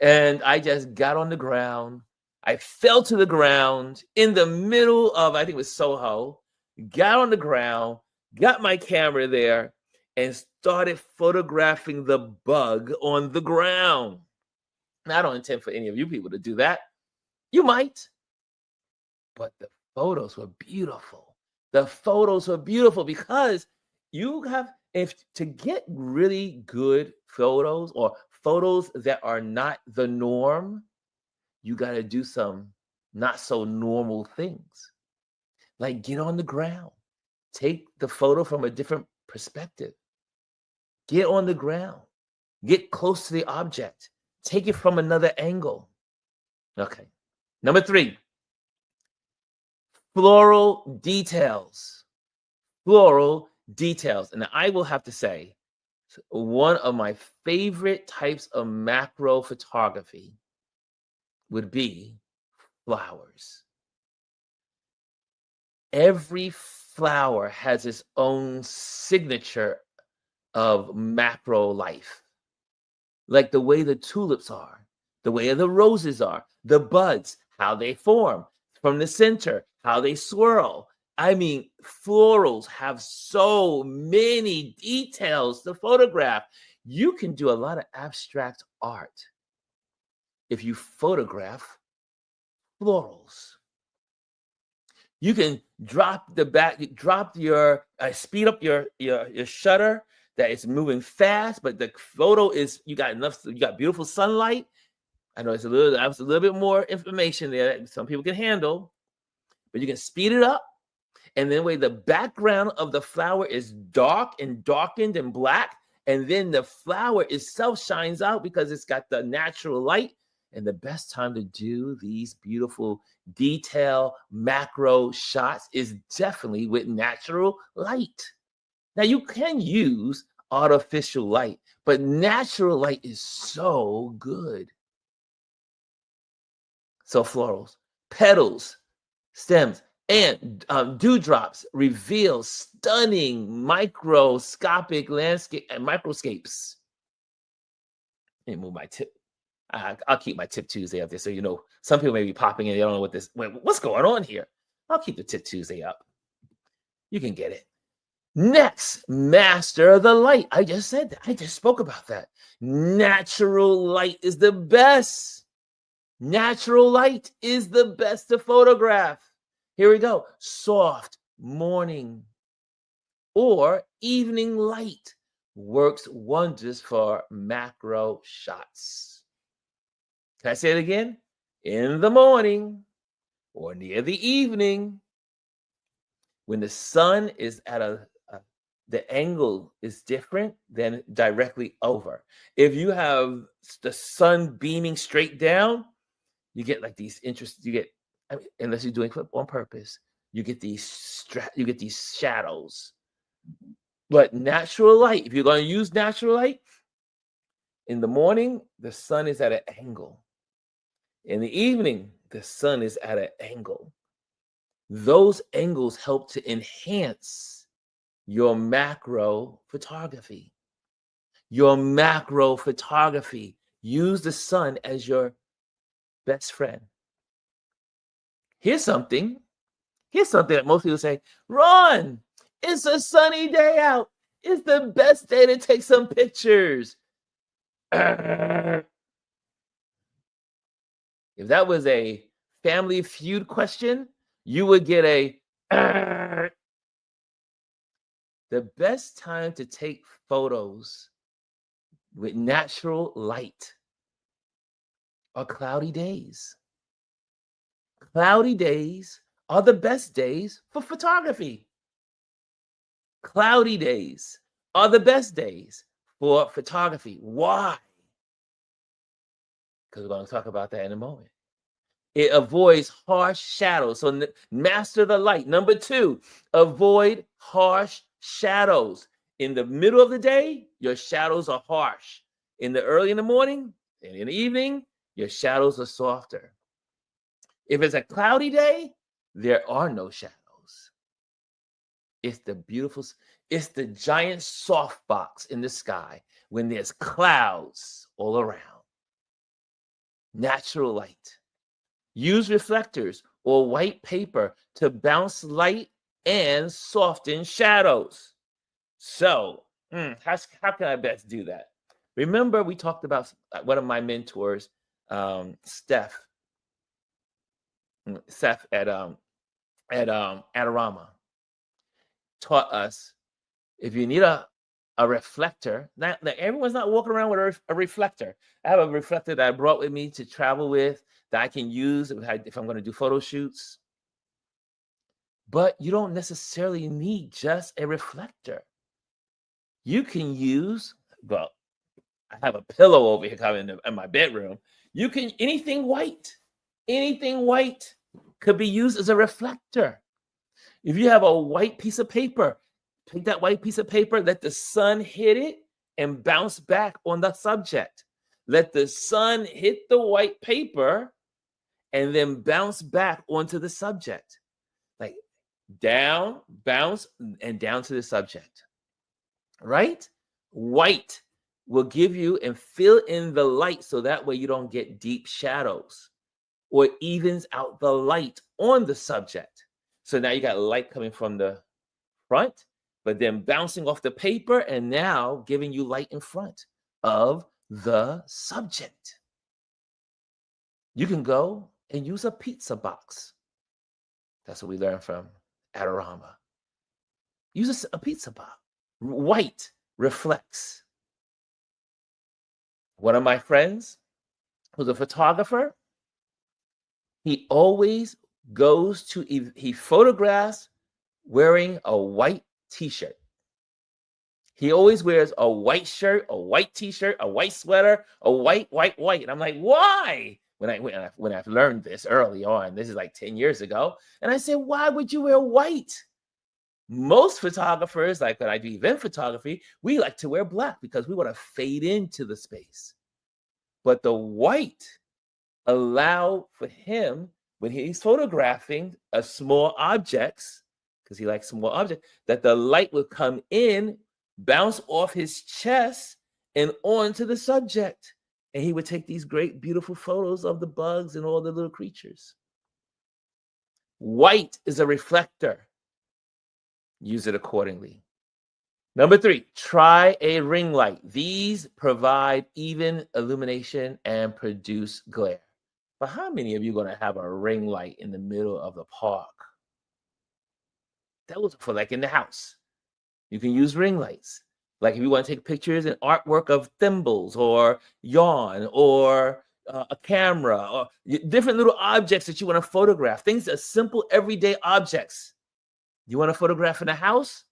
and I just got on the ground. I fell to the ground in the middle of, I think it was Soho, got on the ground, got my camera there, and started photographing the bug on the ground. Now, I don't intend for any of you people to do that. You might, but the photos were beautiful. The photos were beautiful because you have, to get really good photos or photos that are not the norm, you got to do some not so normal things. Like get on the ground, take the photo from a different perspective. Get on the ground, get close to the object, take it from another angle. Okay. Number three, floral details. Floral details. And I will have to say, one of my favorite types of macro photography would be flowers. Every flower has its own signature of macro life. Like the way the tulips are, the way the roses are, the buds, how they form from the center, how they swirl. I mean, florals have so many details to photograph. You can do a lot of abstract art if you photograph florals. You can speed up your shutter that it's moving fast, but the photo is, you got beautiful sunlight. I know it's a little bit more information there that some people can handle, but you can speed it up And then the way the background of the flower is dark and darkened and black, and then the flower itself shines out because it's got the natural light. And the best time to do these beautiful detail macro shots is definitely with natural light. Now, you can use artificial light, but natural light is so good. So florals, petals, stems, and dewdrops reveal stunning microscopic landscape and microscapes. Let me move my tip. I'll keep my Tip Tuesday up there, so you know some people may be popping in. They don't know what's going on here. I'll keep the Tip Tuesday up. You can get it. Next, master the light. I just said that. I just spoke about that. Natural light is the best. Natural light is the best to photograph. Here we go. Soft morning or evening light works wonders for macro shots. Can I say it again? In the morning or near the evening, when the sun is at the angle is different than directly over. If you have the sun beaming straight down, you get like these unless you're doing it on purpose, you get these shadows. But natural light, if you're going to use natural light, in the morning, the sun is at an angle. In the evening, the sun is at an angle. Those angles help to enhance your macro photography. Your macro photography. Use the sun as your best friend. Here's something that most people say, Ron, it's a sunny day out. It's the best day to take some pictures. If that was a Family Feud question, you would get a the best time to take photos with natural light are cloudy days. Cloudy days are the best days for photography. Cloudy days are the best days for photography. Why? Because we're going to talk about that in a moment. It avoids harsh shadows. So master the light. Number 2, avoid harsh shadows. In the middle of the day, your shadows are harsh. In the morning and in the evening, your shadows are softer. If it's a cloudy day, there are no shadows. It's the giant softbox in the sky when there's clouds all around. Natural light. Use reflectors or white paper to bounce light and soften shadows. So, how can I best do that? Remember, we talked about one of my mentors, Seth at Adorama, taught us if you need a reflector. Now, everyone's not walking around with a reflector. I have a reflector that I brought with me to travel with that I can use if I'm going to do photo shoots. But you don't necessarily need just a reflector. You can use, I have a pillow over here coming in my bedroom. Anything white could be used as a reflector. If you have a white piece of paper, take that white piece of paper, let the sun hit it and bounce back on the subject. Let the sun hit the white paper and then bounce back onto the subject. Like down, bounce, and down to the subject. Right? White will give you and fill in the light so that way you don't get deep shadows, or it evens out the light on the subject. So now you got light coming from the front, but then bouncing off the paper and now giving you light in front of the subject. You can go and use a pizza box. That's what we learned from Adorama. Use a pizza box. White reflects. One of my friends who's a photographer, he always he photographs wearing a white t-shirt. He always wears a white shirt, a white t-shirt, a white sweater, a white. And I'm like, why? When I've learned this early on, this is like 10 years ago, and I said, why would you wear white? Most photographers, like when I do event photography, we like to wear black because we want to fade into the space. But the white allow for him when he's photographing a small objects, because he likes small objects, that the light will come in, bounce off his chest and onto the subject. And he would take these great, beautiful photos of the bugs and all the little creatures. White is a reflector. Use it accordingly. Number 3, try a ring light. These provide even illumination and produce glare. But how many of you are going to have a ring light in the middle of the park? That was for like in the house. You can use ring lights. Like if you want to take pictures and artwork of thimbles or yarn or a camera or different little objects that you want to photograph. Things are simple, everyday objects. You want to photograph in a house?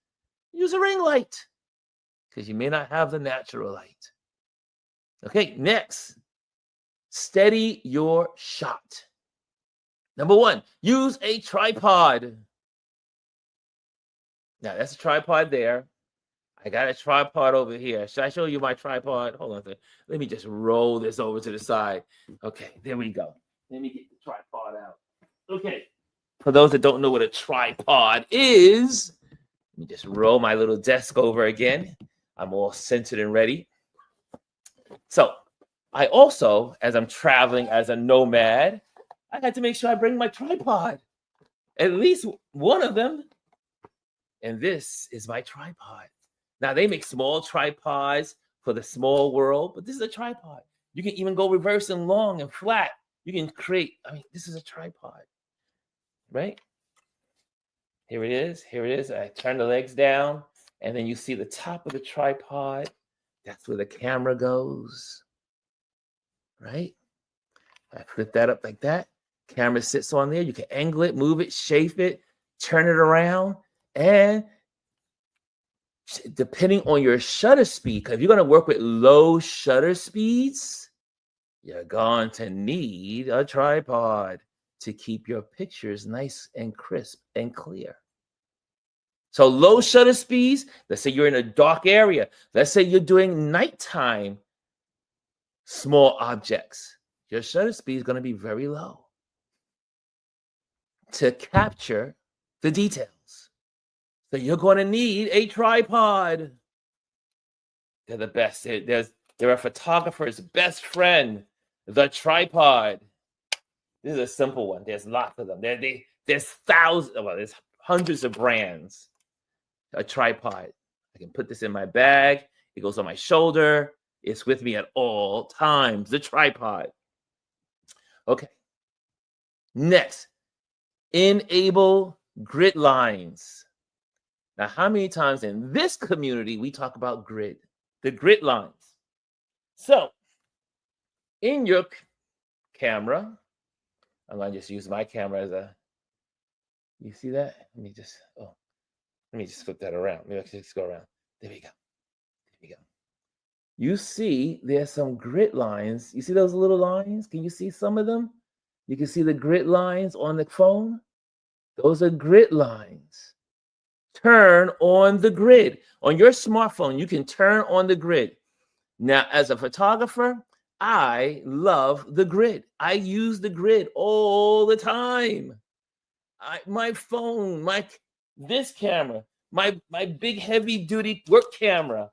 Use a ring light because you may not have the natural light. Okay, next. Steady your shot. Number 1, use a tripod. Now, that's a tripod there. I got a tripod over here. Should I show you my tripod? Hold on a second. Let me just roll this over to the side. Okay, there we go. Let me get the tripod out. Okay. For those that don't know what a tripod is, let me just roll my little desk over again. I'm all centered and ready. So, I also, as I'm traveling as a nomad, I had to make sure I bring my tripod, at least one of them. And this is my tripod. Now, they make small tripods for the small world, but this is a tripod. You can even go reverse and long and flat. You can create, this is a tripod, right? Here it is. Here it is. I turn the legs down, and then you see the top of the tripod. That's where the camera goes. Right? I flip that up like that. Camera sits on there. You can angle it, move it, shape it, turn it around. And depending on your shutter speed, because if you're going to work with low shutter speeds, you're going to need a tripod to keep your pictures nice and crisp and clear. So low shutter speeds, let's say you're in a dark area. Let's say you're doing nighttime small objects. Your shutter speed is going to be very low to capture the details. So you're going to need a tripod. They're the best. They're a photographer's best friend, the tripod. This is a simple one. There's lots of them. There's thousands, there's hundreds of brands. A tripod. I can put this in my bag. It goes on my shoulder. It's with me at all times, the tripod. Okay. Next, enable grid lines. Now, how many times in this community we talk about grid, the grid lines? So, in your camera, I'm going to just use my camera as you see that? Let me just flip that around. Maybe I can just go around. There we go. There we go. You see there's some grid lines. You see those little lines? Can you see some of them? You can see the grid lines on the phone. Those are grid lines. Turn on the grid. On your smartphone, you can turn on the grid. Now, as a photographer, I love the grid. I use the grid all the time. My phone, this camera, my big heavy duty work camera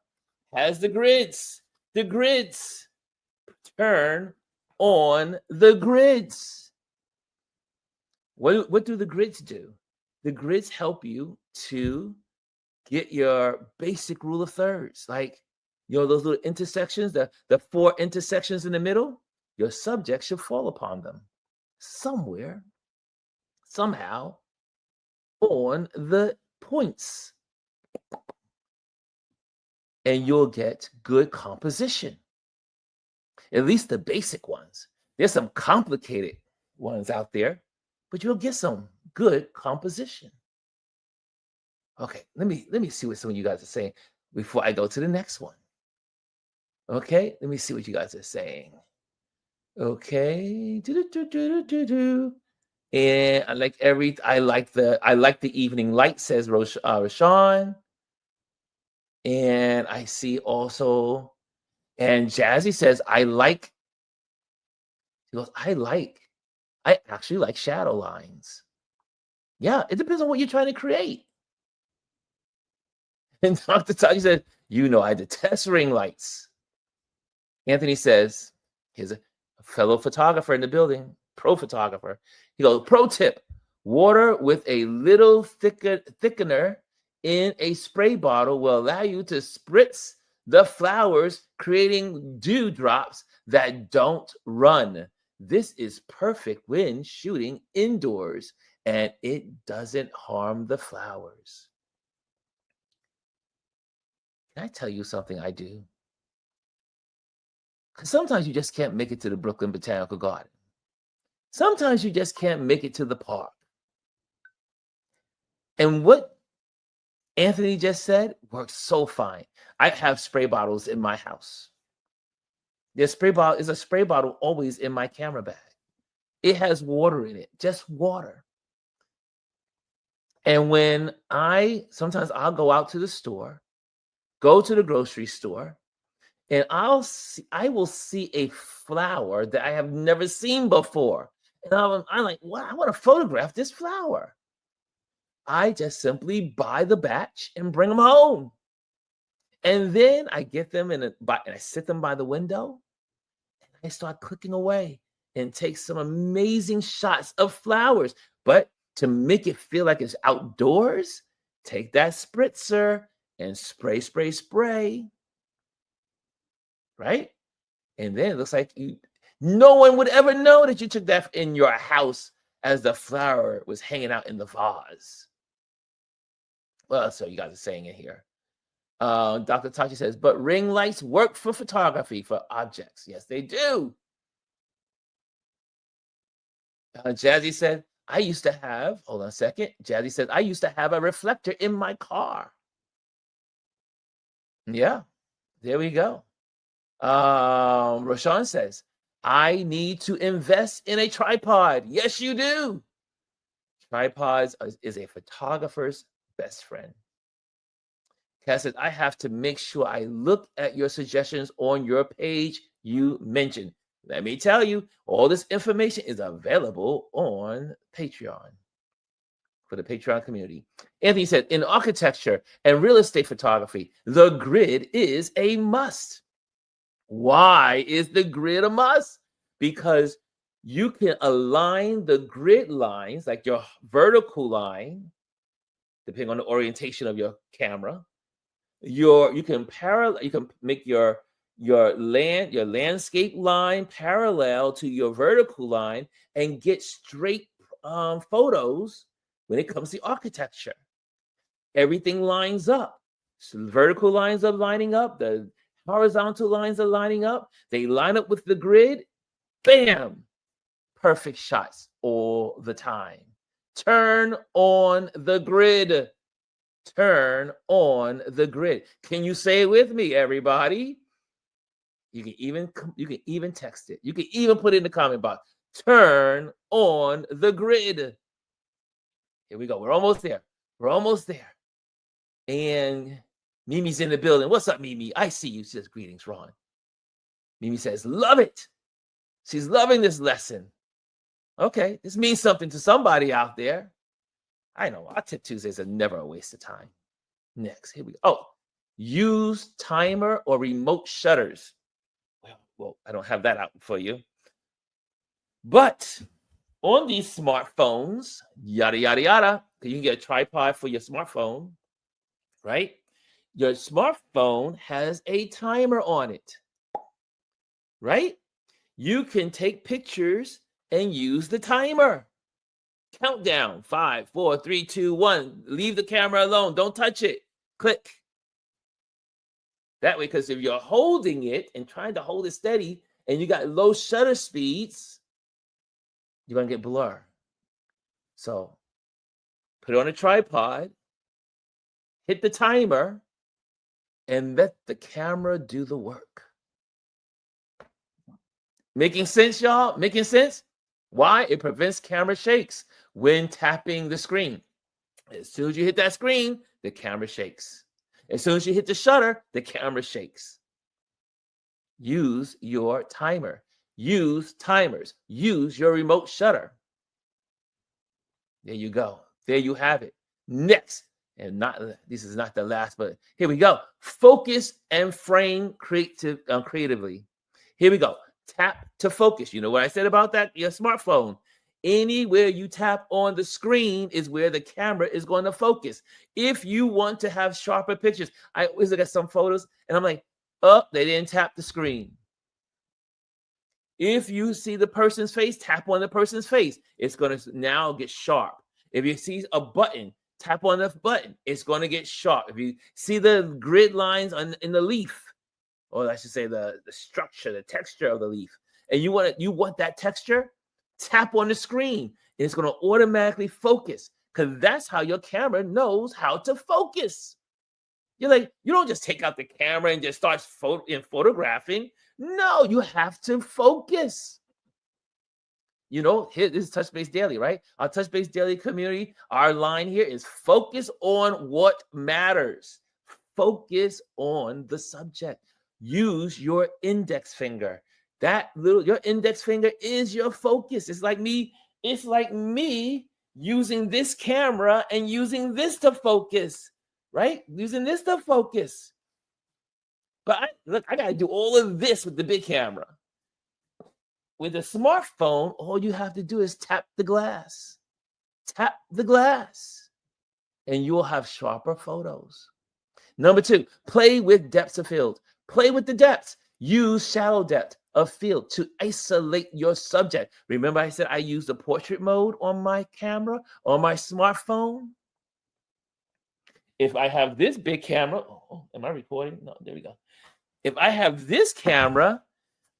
has the grids. The grids. Turn on the grids. What do the grids do? The grids help you to get your basic rule of thirds. Like, those little intersections, the 4 intersections in the middle, your subject should fall upon them somewhere, somehow, on the points. And you'll get good composition. At least the basic ones. There's some complicated ones out there, but you'll get some good composition. Okay, let me see what some of you guys are saying before I go to the next one. Okay, let me see what you guys are saying. Okay. Do-do-do-do-do-do-do. And I like the evening light, says Rashawn. And I see also, and Jazzy says, she goes, I actually like shadow lines. Yeah, it depends on what you're trying to create. And Dr. Taji said, I detest ring lights. Anthony says, here's a fellow photographer in the building, pro photographer. He goes, pro tip, water with a little thickener in a spray bottle will allow you to spritz the flowers, creating dewdrops that don't run. This is perfect when shooting indoors, and it doesn't harm the flowers. Can I tell you something I do? Because sometimes you just can't make it to the Brooklyn Botanical Garden. Sometimes you just can't make it to the park. And what Anthony just said works so fine. I have spray bottles in my house. There's a spray bottle always in my camera bag. It has water in it, just water. And sometimes I'll go out to the store, go to the grocery store, and I will see a flower that I have never seen before. And I'm like, wow, I want to photograph this flower. I just simply buy the batch and bring them home. And then I get them and I sit them by the window and I start clicking away and take some amazing shots of flowers. But to make it feel like it's outdoors, take that spritzer and spray, spray, spray. Right? And then it looks like no one would ever know that you took that in your house as the flower was hanging out in the vase. Well, so you guys are saying it here. Dr. Tachi says, but ring lights work for photography for objects. Yes, they do. Jazzy said, hold on a second. Jazzy said, I used to have a reflector in my car. Yeah, there we go. Rashawn says, I need to invest in a tripod. Yes, you do. Tripods is a photographer's best friend. Cass says, I have to make sure I look at your suggestions on your page you mentioned. Let me tell you, all this information is available on Patreon for the Patreon community. Anthony said, in architecture and real estate photography, the grid is a must. Why is the grid a must? Because you can align the grid lines, like your vertical line, depending on the orientation of your camera. You can make your landscape line parallel to your vertical line and get straight photos when it comes to architecture. Everything lines up. So the vertical lines are lining up, the horizontal lines are lining up. They line up with the grid. Bam! Perfect shots all the time. Turn on the grid. Turn on the grid. Can you say it with me, everybody? You can even text it. You can even put it in the comment box. Turn on the grid. Here we go. We're almost there. We're almost there. And Mimi's in the building. What's up, Mimi? I see you. She says, greetings, Ron. Mimi says, love it. She's loving this lesson. Okay, this means something to somebody out there. I know our Tip Tuesdays are never a waste of time. Next, here we go. Oh, use timer or remote shutters. Well, I don't have that out for you. But on these smartphones, yada, yada, yada, you can get a tripod for your smartphone, right? Your smartphone has a timer on it, right? You can take pictures and use the timer. Countdown, 5, 4, 3, 2, 1. Leave the camera alone. Don't touch it. Click. That way, because if you're holding it and trying to hold it steady and you got low shutter speeds, you're going to get blur. So put it on a tripod hit the timer, and let the camera do the work. Making sense, y'all? Making sense? Why? It prevents camera shakes when tapping the screen. As soon as you hit that screen, the camera shakes. As soon as you hit the shutter, the camera shakes. Use your timer. Use timers. Use your remote shutter. There you go. There you have it. Next, and not this is not the last, but here we go. Focus and frame creatively. Here we go. Tap to focus. You know what I said about that? Your smartphone. Anywhere you tap on the screen is where the camera is going to focus. If you want to have sharper pictures, I always look at some photos and I'm like, oh, they didn't tap the screen. If you see the person's face, tap on the person's face. It's going to now get sharp. If you see a button, tap on the button. It's going to get sharp. If you see the grid lines in the leaf, or I should say the structure, the texture of the leaf, and you want that texture, tap on the screen. It's going to automatically focus because that's how your camera knows how to focus. You're like, you don't just take out the camera and just start photographing. No, you have to focus. You know, here this is Touch Base Daily, right? Our Touch Base Daily community, our line here is focus on what matters. Focus on the subject. Use your index finger. Your index finger is your focus. It's like me using this camera and using this to focus, right? Using this to focus. But I got to do all of this with the big camera. With a smartphone, all you have to do is tap the glass. Tap the glass. And you'll have sharper photos. Number 2, play with depths of field. Play with the depths. Use shallow depth of field to isolate your subject. Remember I said I use the portrait mode on my camera, on my smartphone? If I have this big camera, am I recording? No, there we go. If I have this camera,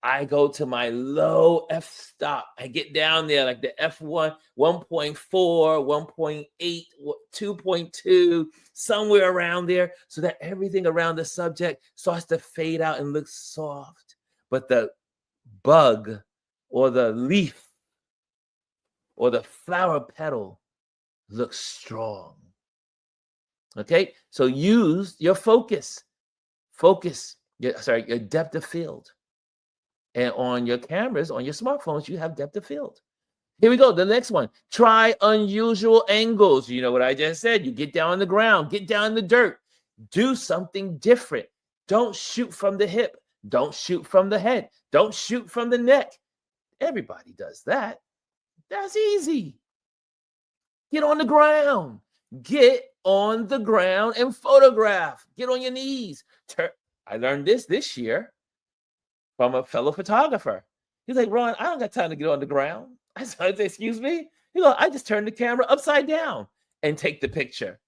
I go to my low f-stop. I get down there like the f1, 1.4, 1.8, 2.2, somewhere around there, so that everything around the subject starts to fade out and look soft. But the bug or the leaf or the flower petal looks strong. Okay, so use your focus. Your depth of field. And on your cameras, on your smartphones, you have depth of field. Here we go. The next one. Try unusual angles. You know what I just said. You get down on the ground, get down in the dirt. Do something different. Don't shoot from the hip. Don't shoot from the head. Don't shoot from the neck. Everybody does that. That's easy. Get on the ground. Get on the ground and photograph. Get on your knees. I learned this year from a fellow photographer. He's like, Ron, I don't got time to get on the ground. I said, excuse me? He goes, I just turn the camera upside down and take the picture.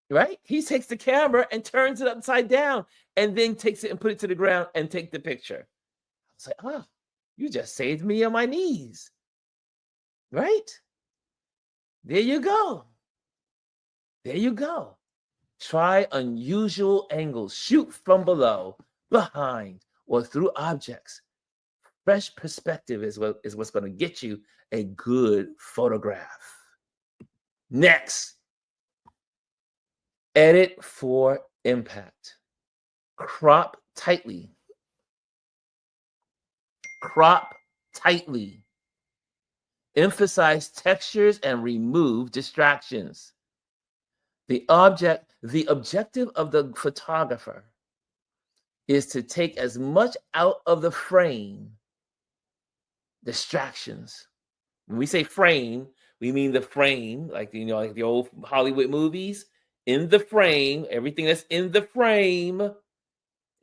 Right? He takes the camera and turns it upside down and then takes it and put it to the ground and take the picture. I was like, you just saved me on my knees. Right? There you go. There you go. Try unusual angles. Shoot from below, behind, or through objects. Fresh perspective is what's going to get you a good photograph. Next, edit for impact. Crop tightly. Crop tightly. Emphasize textures and remove distractions. The objective of the photographer is to take as much out of the frame, distractions. When we say frame, we mean the frame, like like the old Hollywood movies. In the frame, everything that's in the frame,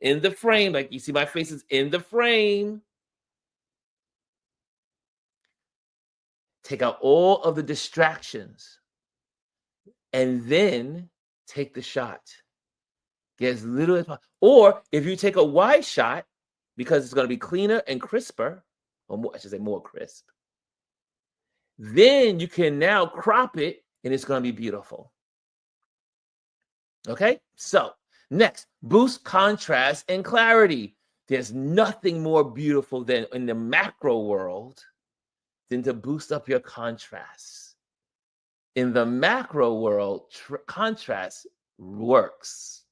like you see my face is in the frame. Take out all of the distractions and then take the shot. Get as little as possible. Or if you take a wide shot, because it's going to be cleaner and crisper, or more, I should say more crisp, then you can now crop it and it's going to be beautiful. Okay, so next, boost contrast and clarity. There's nothing more beautiful than in the macro world than to boost up your contrast. In the macro world, contrast works.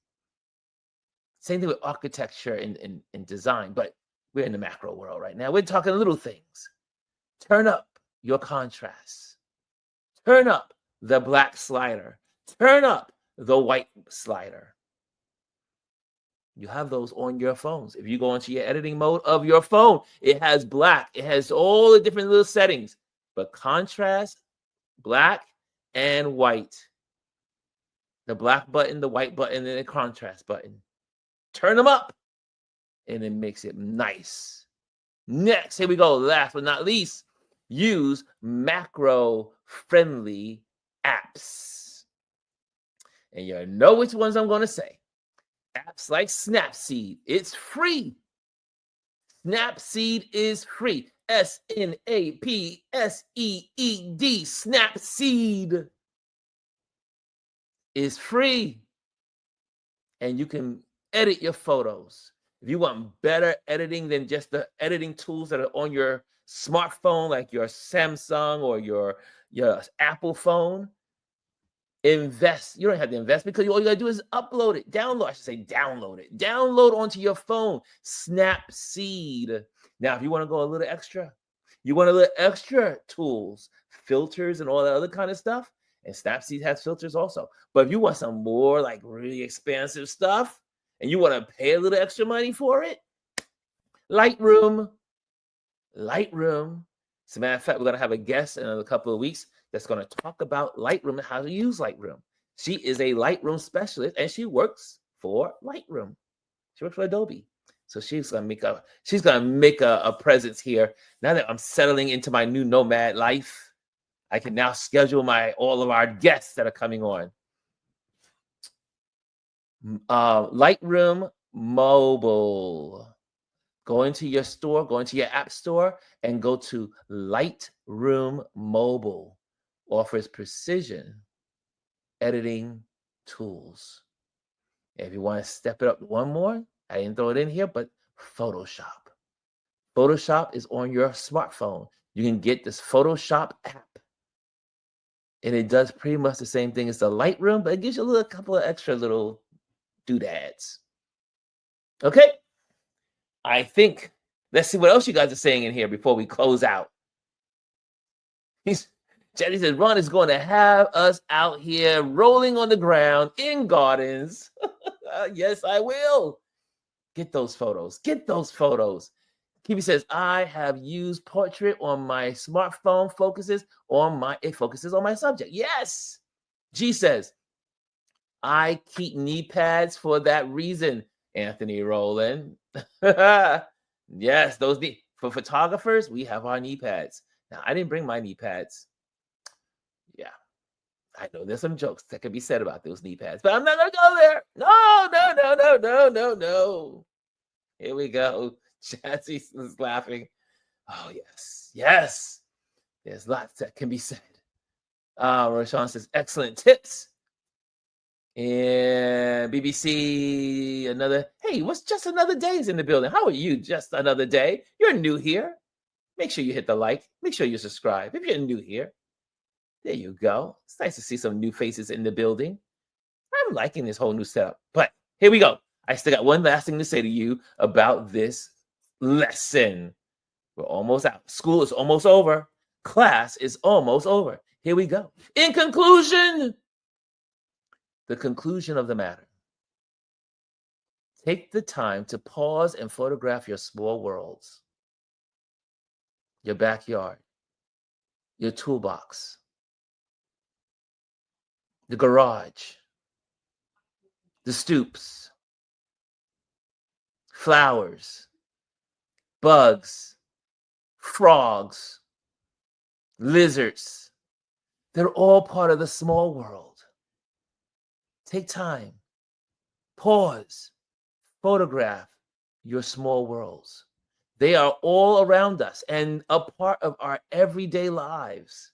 Same thing with architecture and design, but we're in the macro world right now. We're talking little things. Turn up your contrast. Turn up the black slider. Turn up the white slider. You have those on your phones. If you go into your editing mode of your phone, it has black. It has all the different little settings. But contrast, black and white. The black button, the white button, and the contrast button. Turn them up, and it makes it nice. Next, here we go. Last but not least, use macro-friendly apps. And you know which ones I'm going to say. Apps like Snapseed, it's free. Snapseed is free. Snapseed, Snapseed is free. And you can edit your photos. If you want better editing than just the editing tools that are on your smartphone, like your Samsung or your Apple phone, invest. You don't have to invest because all you gotta do is upload it, download. I should say download it. Download onto your phone. Snapseed. Now, if you want to go a little extra, you want a little extra tools, filters, and all that other kind of stuff. And Snapseed has filters also. But if you want some more like really expensive stuff and you want to pay a little extra money for it, Lightroom. As a matter of fact, we're going to have a guest in a couple of weeks that's going to talk about Lightroom and how to use Lightroom. She is a Lightroom specialist and she works for Lightroom. She works for Adobe. So she's going to make a presence here. Now that I'm settling into my new nomad life, I can now schedule all of our guests that are coming on. Lightroom Mobile. Go into your store, go into your app store, and go to Lightroom Mobile. Offers precision editing tools. If you want to step it up one more, I didn't throw it in here, but Photoshop. Photoshop is on your smartphone. You can get this Photoshop app. And it does pretty much the same thing as the Lightroom, but it gives you a couple of extra little doodads. Okay. I think, let's see what else you guys are saying in here before we close out. Jenny says, Ron is going to have us out here rolling on the ground in gardens. Yes, I will. Get those photos. Get those photos. Kiwi says, I have used portrait on my smartphone, it focuses on my subject. Yes. G says, I keep knee pads for that reason, Anthony Rowland. Yes, for photographers, we have our knee pads. Now, I didn't bring my knee pads. Yeah, I know there's some jokes that could be said about those knee pads, but I'm not going to go there. No. Here we go. Jazzy is laughing. Oh, yes. There's lots that can be said. Roshan says, excellent tips. And BBC, what's just another day is in the building. How are you? Just another day. You're new here. Make sure you hit the like. Make sure you subscribe if you're new here. There you go. It's nice to see some new faces in the building. I'm liking this whole new setup. But here we go. I still got one last thing to say to you about this lesson. We're almost out. School is almost over. Class is almost over. Here we go. In conclusion, the conclusion of the matter. Take the time to pause and photograph your small worlds, your backyard, your toolbox, the garage, the stoops, flowers, bugs, frogs, lizards. They're all part of the small world. Take time, pause, photograph your small worlds. They are all around us and a part of our everyday lives.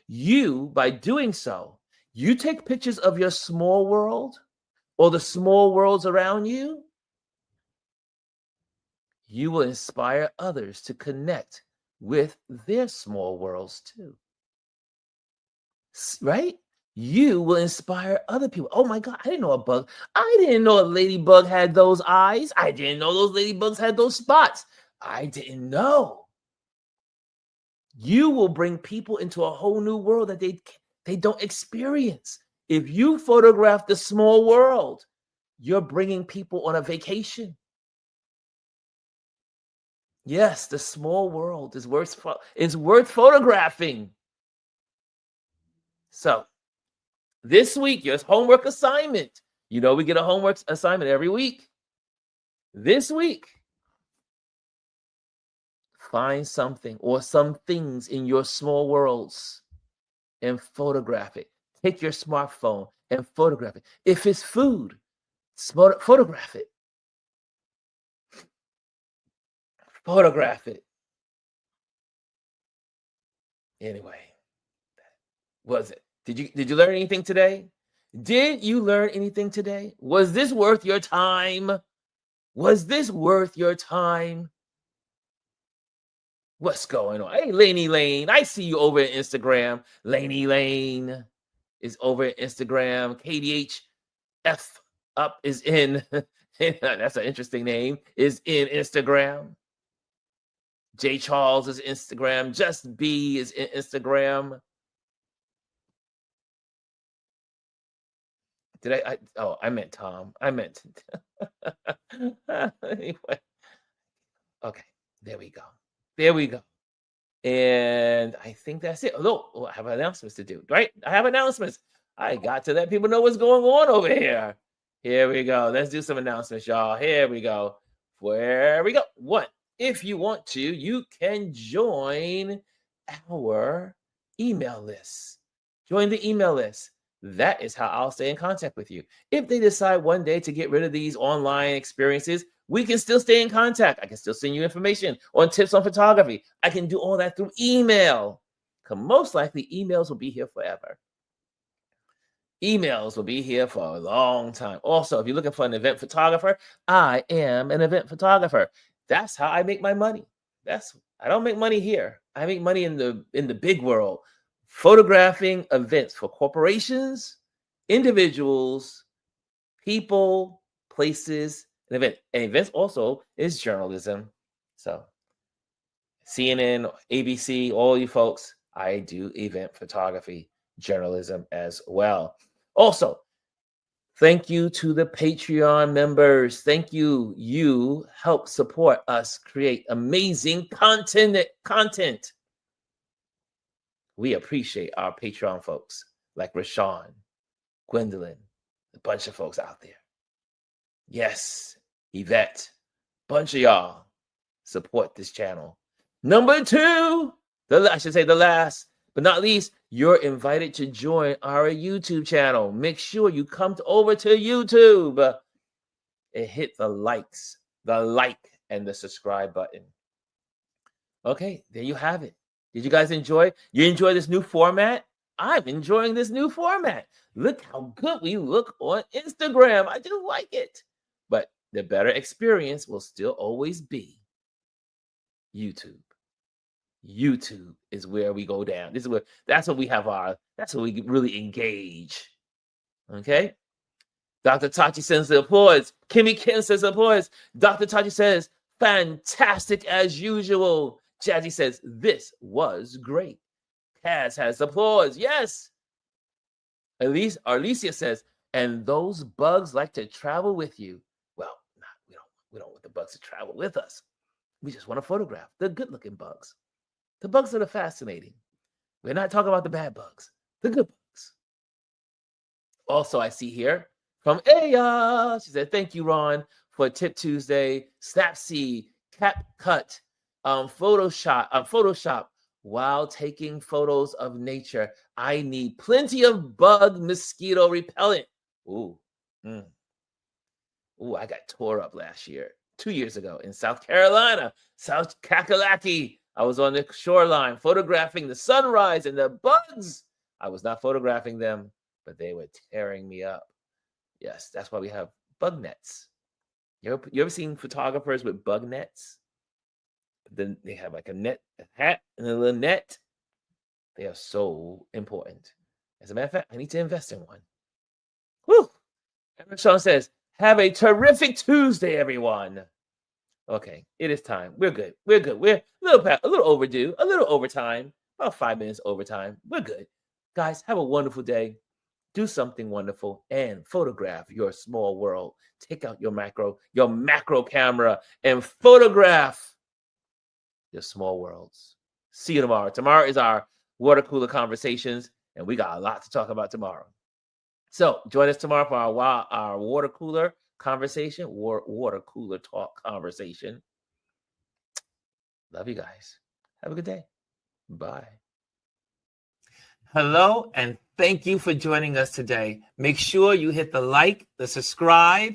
You, by doing so, you take pictures of your small world or the small worlds around you, you will inspire others to connect with their small worlds too. Right? You will inspire other people. Oh my God, I didn't know a ladybug had those eyes. I didn't know those ladybugs had those spots. I didn't know. You will bring people into a whole new world that they don't experience. If you photograph the small world, you're bringing people on a vacation. Yes, the small world is worth photographing. So, this week, your homework assignment. You know, we get a homework assignment every week. This week, find something or some things in your small worlds and photograph it. Take your smartphone and photograph it. If it's food, photograph it. Photograph it. Anyway, was it? Did you learn anything today? Did you learn anything today? Was this worth your time? Was this worth your time? What's going on? Hey, Laney Lane, I see you over at Instagram. Laney Lane is over at Instagram. KDHF up is in. That's an interesting name. Is in Instagram. J Charles is Instagram. Just B is in Instagram. Did I meant Tom. I meant. Anyway. Okay, there we go. There we go. And I think that's it. Oh, I have announcements to do, right? I have announcements. I got to let people know what's going on over here. Here we go. Let's do some announcements, y'all. Here we go. Where we go. One, if you want to, you can join our email list. Join the email list. That is how I'll stay in contact with you. If they decide one day to get rid of these online experiences, we can still stay in contact. I can still send you information on tips on photography. I can do all that through email. Because most likely emails will be here forever. Emails will be here for a long time. Also, if you're looking for an event photographer, I am an event photographer. That's how I make my money. I don't make money here. I make money in the big world, photographing events for corporations, individuals, people, places, and events. And events also is journalism. So CNN, ABC, all you folks, I do event photography, journalism as well. Also, thank you to the Patreon members. Thank you. You help support us create amazing content. We appreciate our Patreon folks like Rashawn, Gwendolyn, a bunch of folks out there. Yes, Yvette, bunch of y'all support this channel. Number two, I should say the last but not least, you're invited to join our YouTube channel. Make sure you come over to YouTube and hit the like and the subscribe button. Okay, there you have it. Did you guys enjoy? You enjoy this new format? I'm enjoying this new format. Look how good we look on Instagram. I just like it. But the better experience will still always be YouTube. YouTube is where we go down. That's where we really engage. Okay? Dr. Tachi sends the applause. Kimmy Kim says applause. Dr. Tachi says, fantastic as usual. Jazzy says, this was great. Kaz has applause. Yes. Alicia says, and those bugs like to travel with you. Well, we don't want the bugs to travel with us. We just want to photograph the good-looking bugs. The bugs that are fascinating. We're not talking about the bad bugs. The good bugs. Also, I see here from Aya. She said, thank you, Ron, for Tip Tuesday, Snapseed, CapCut, Photoshop. While taking photos of nature, I need plenty of bug mosquito repellent. Ooh. Ooh, I got tore up 2 years ago in South Carolina, South Kakalaki. I was on the shoreline photographing the sunrise and the bugs. I was not photographing them, but they were tearing me up. Yes, that's why we have bug nets. You ever seen photographers with bug nets? Then they have like a net, a hat, and a little net. They are so important. As a matter of fact, I need to invest in one. Whew. And Sean says, have a terrific Tuesday, everyone. Okay, it is time. We're good. We're good. We're a little overdue, a little overtime, about 5 minutes overtime. We're good. Guys, have a wonderful day. Do something wonderful and photograph your small world. Take out your macro camera and photograph your small worlds. See you tomorrow. Tomorrow is our water cooler conversations, and we got a lot to talk about tomorrow. So join us tomorrow for our water cooler conversation, water cooler talk conversation. Love you guys. Have a good day. Bye. Hello, and thank you for joining us today. Make sure you hit the like, the subscribe,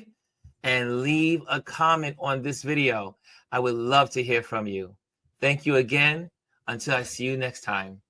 and leave a comment on this video. I would love to hear from you. Thank you again. Until I see you next time.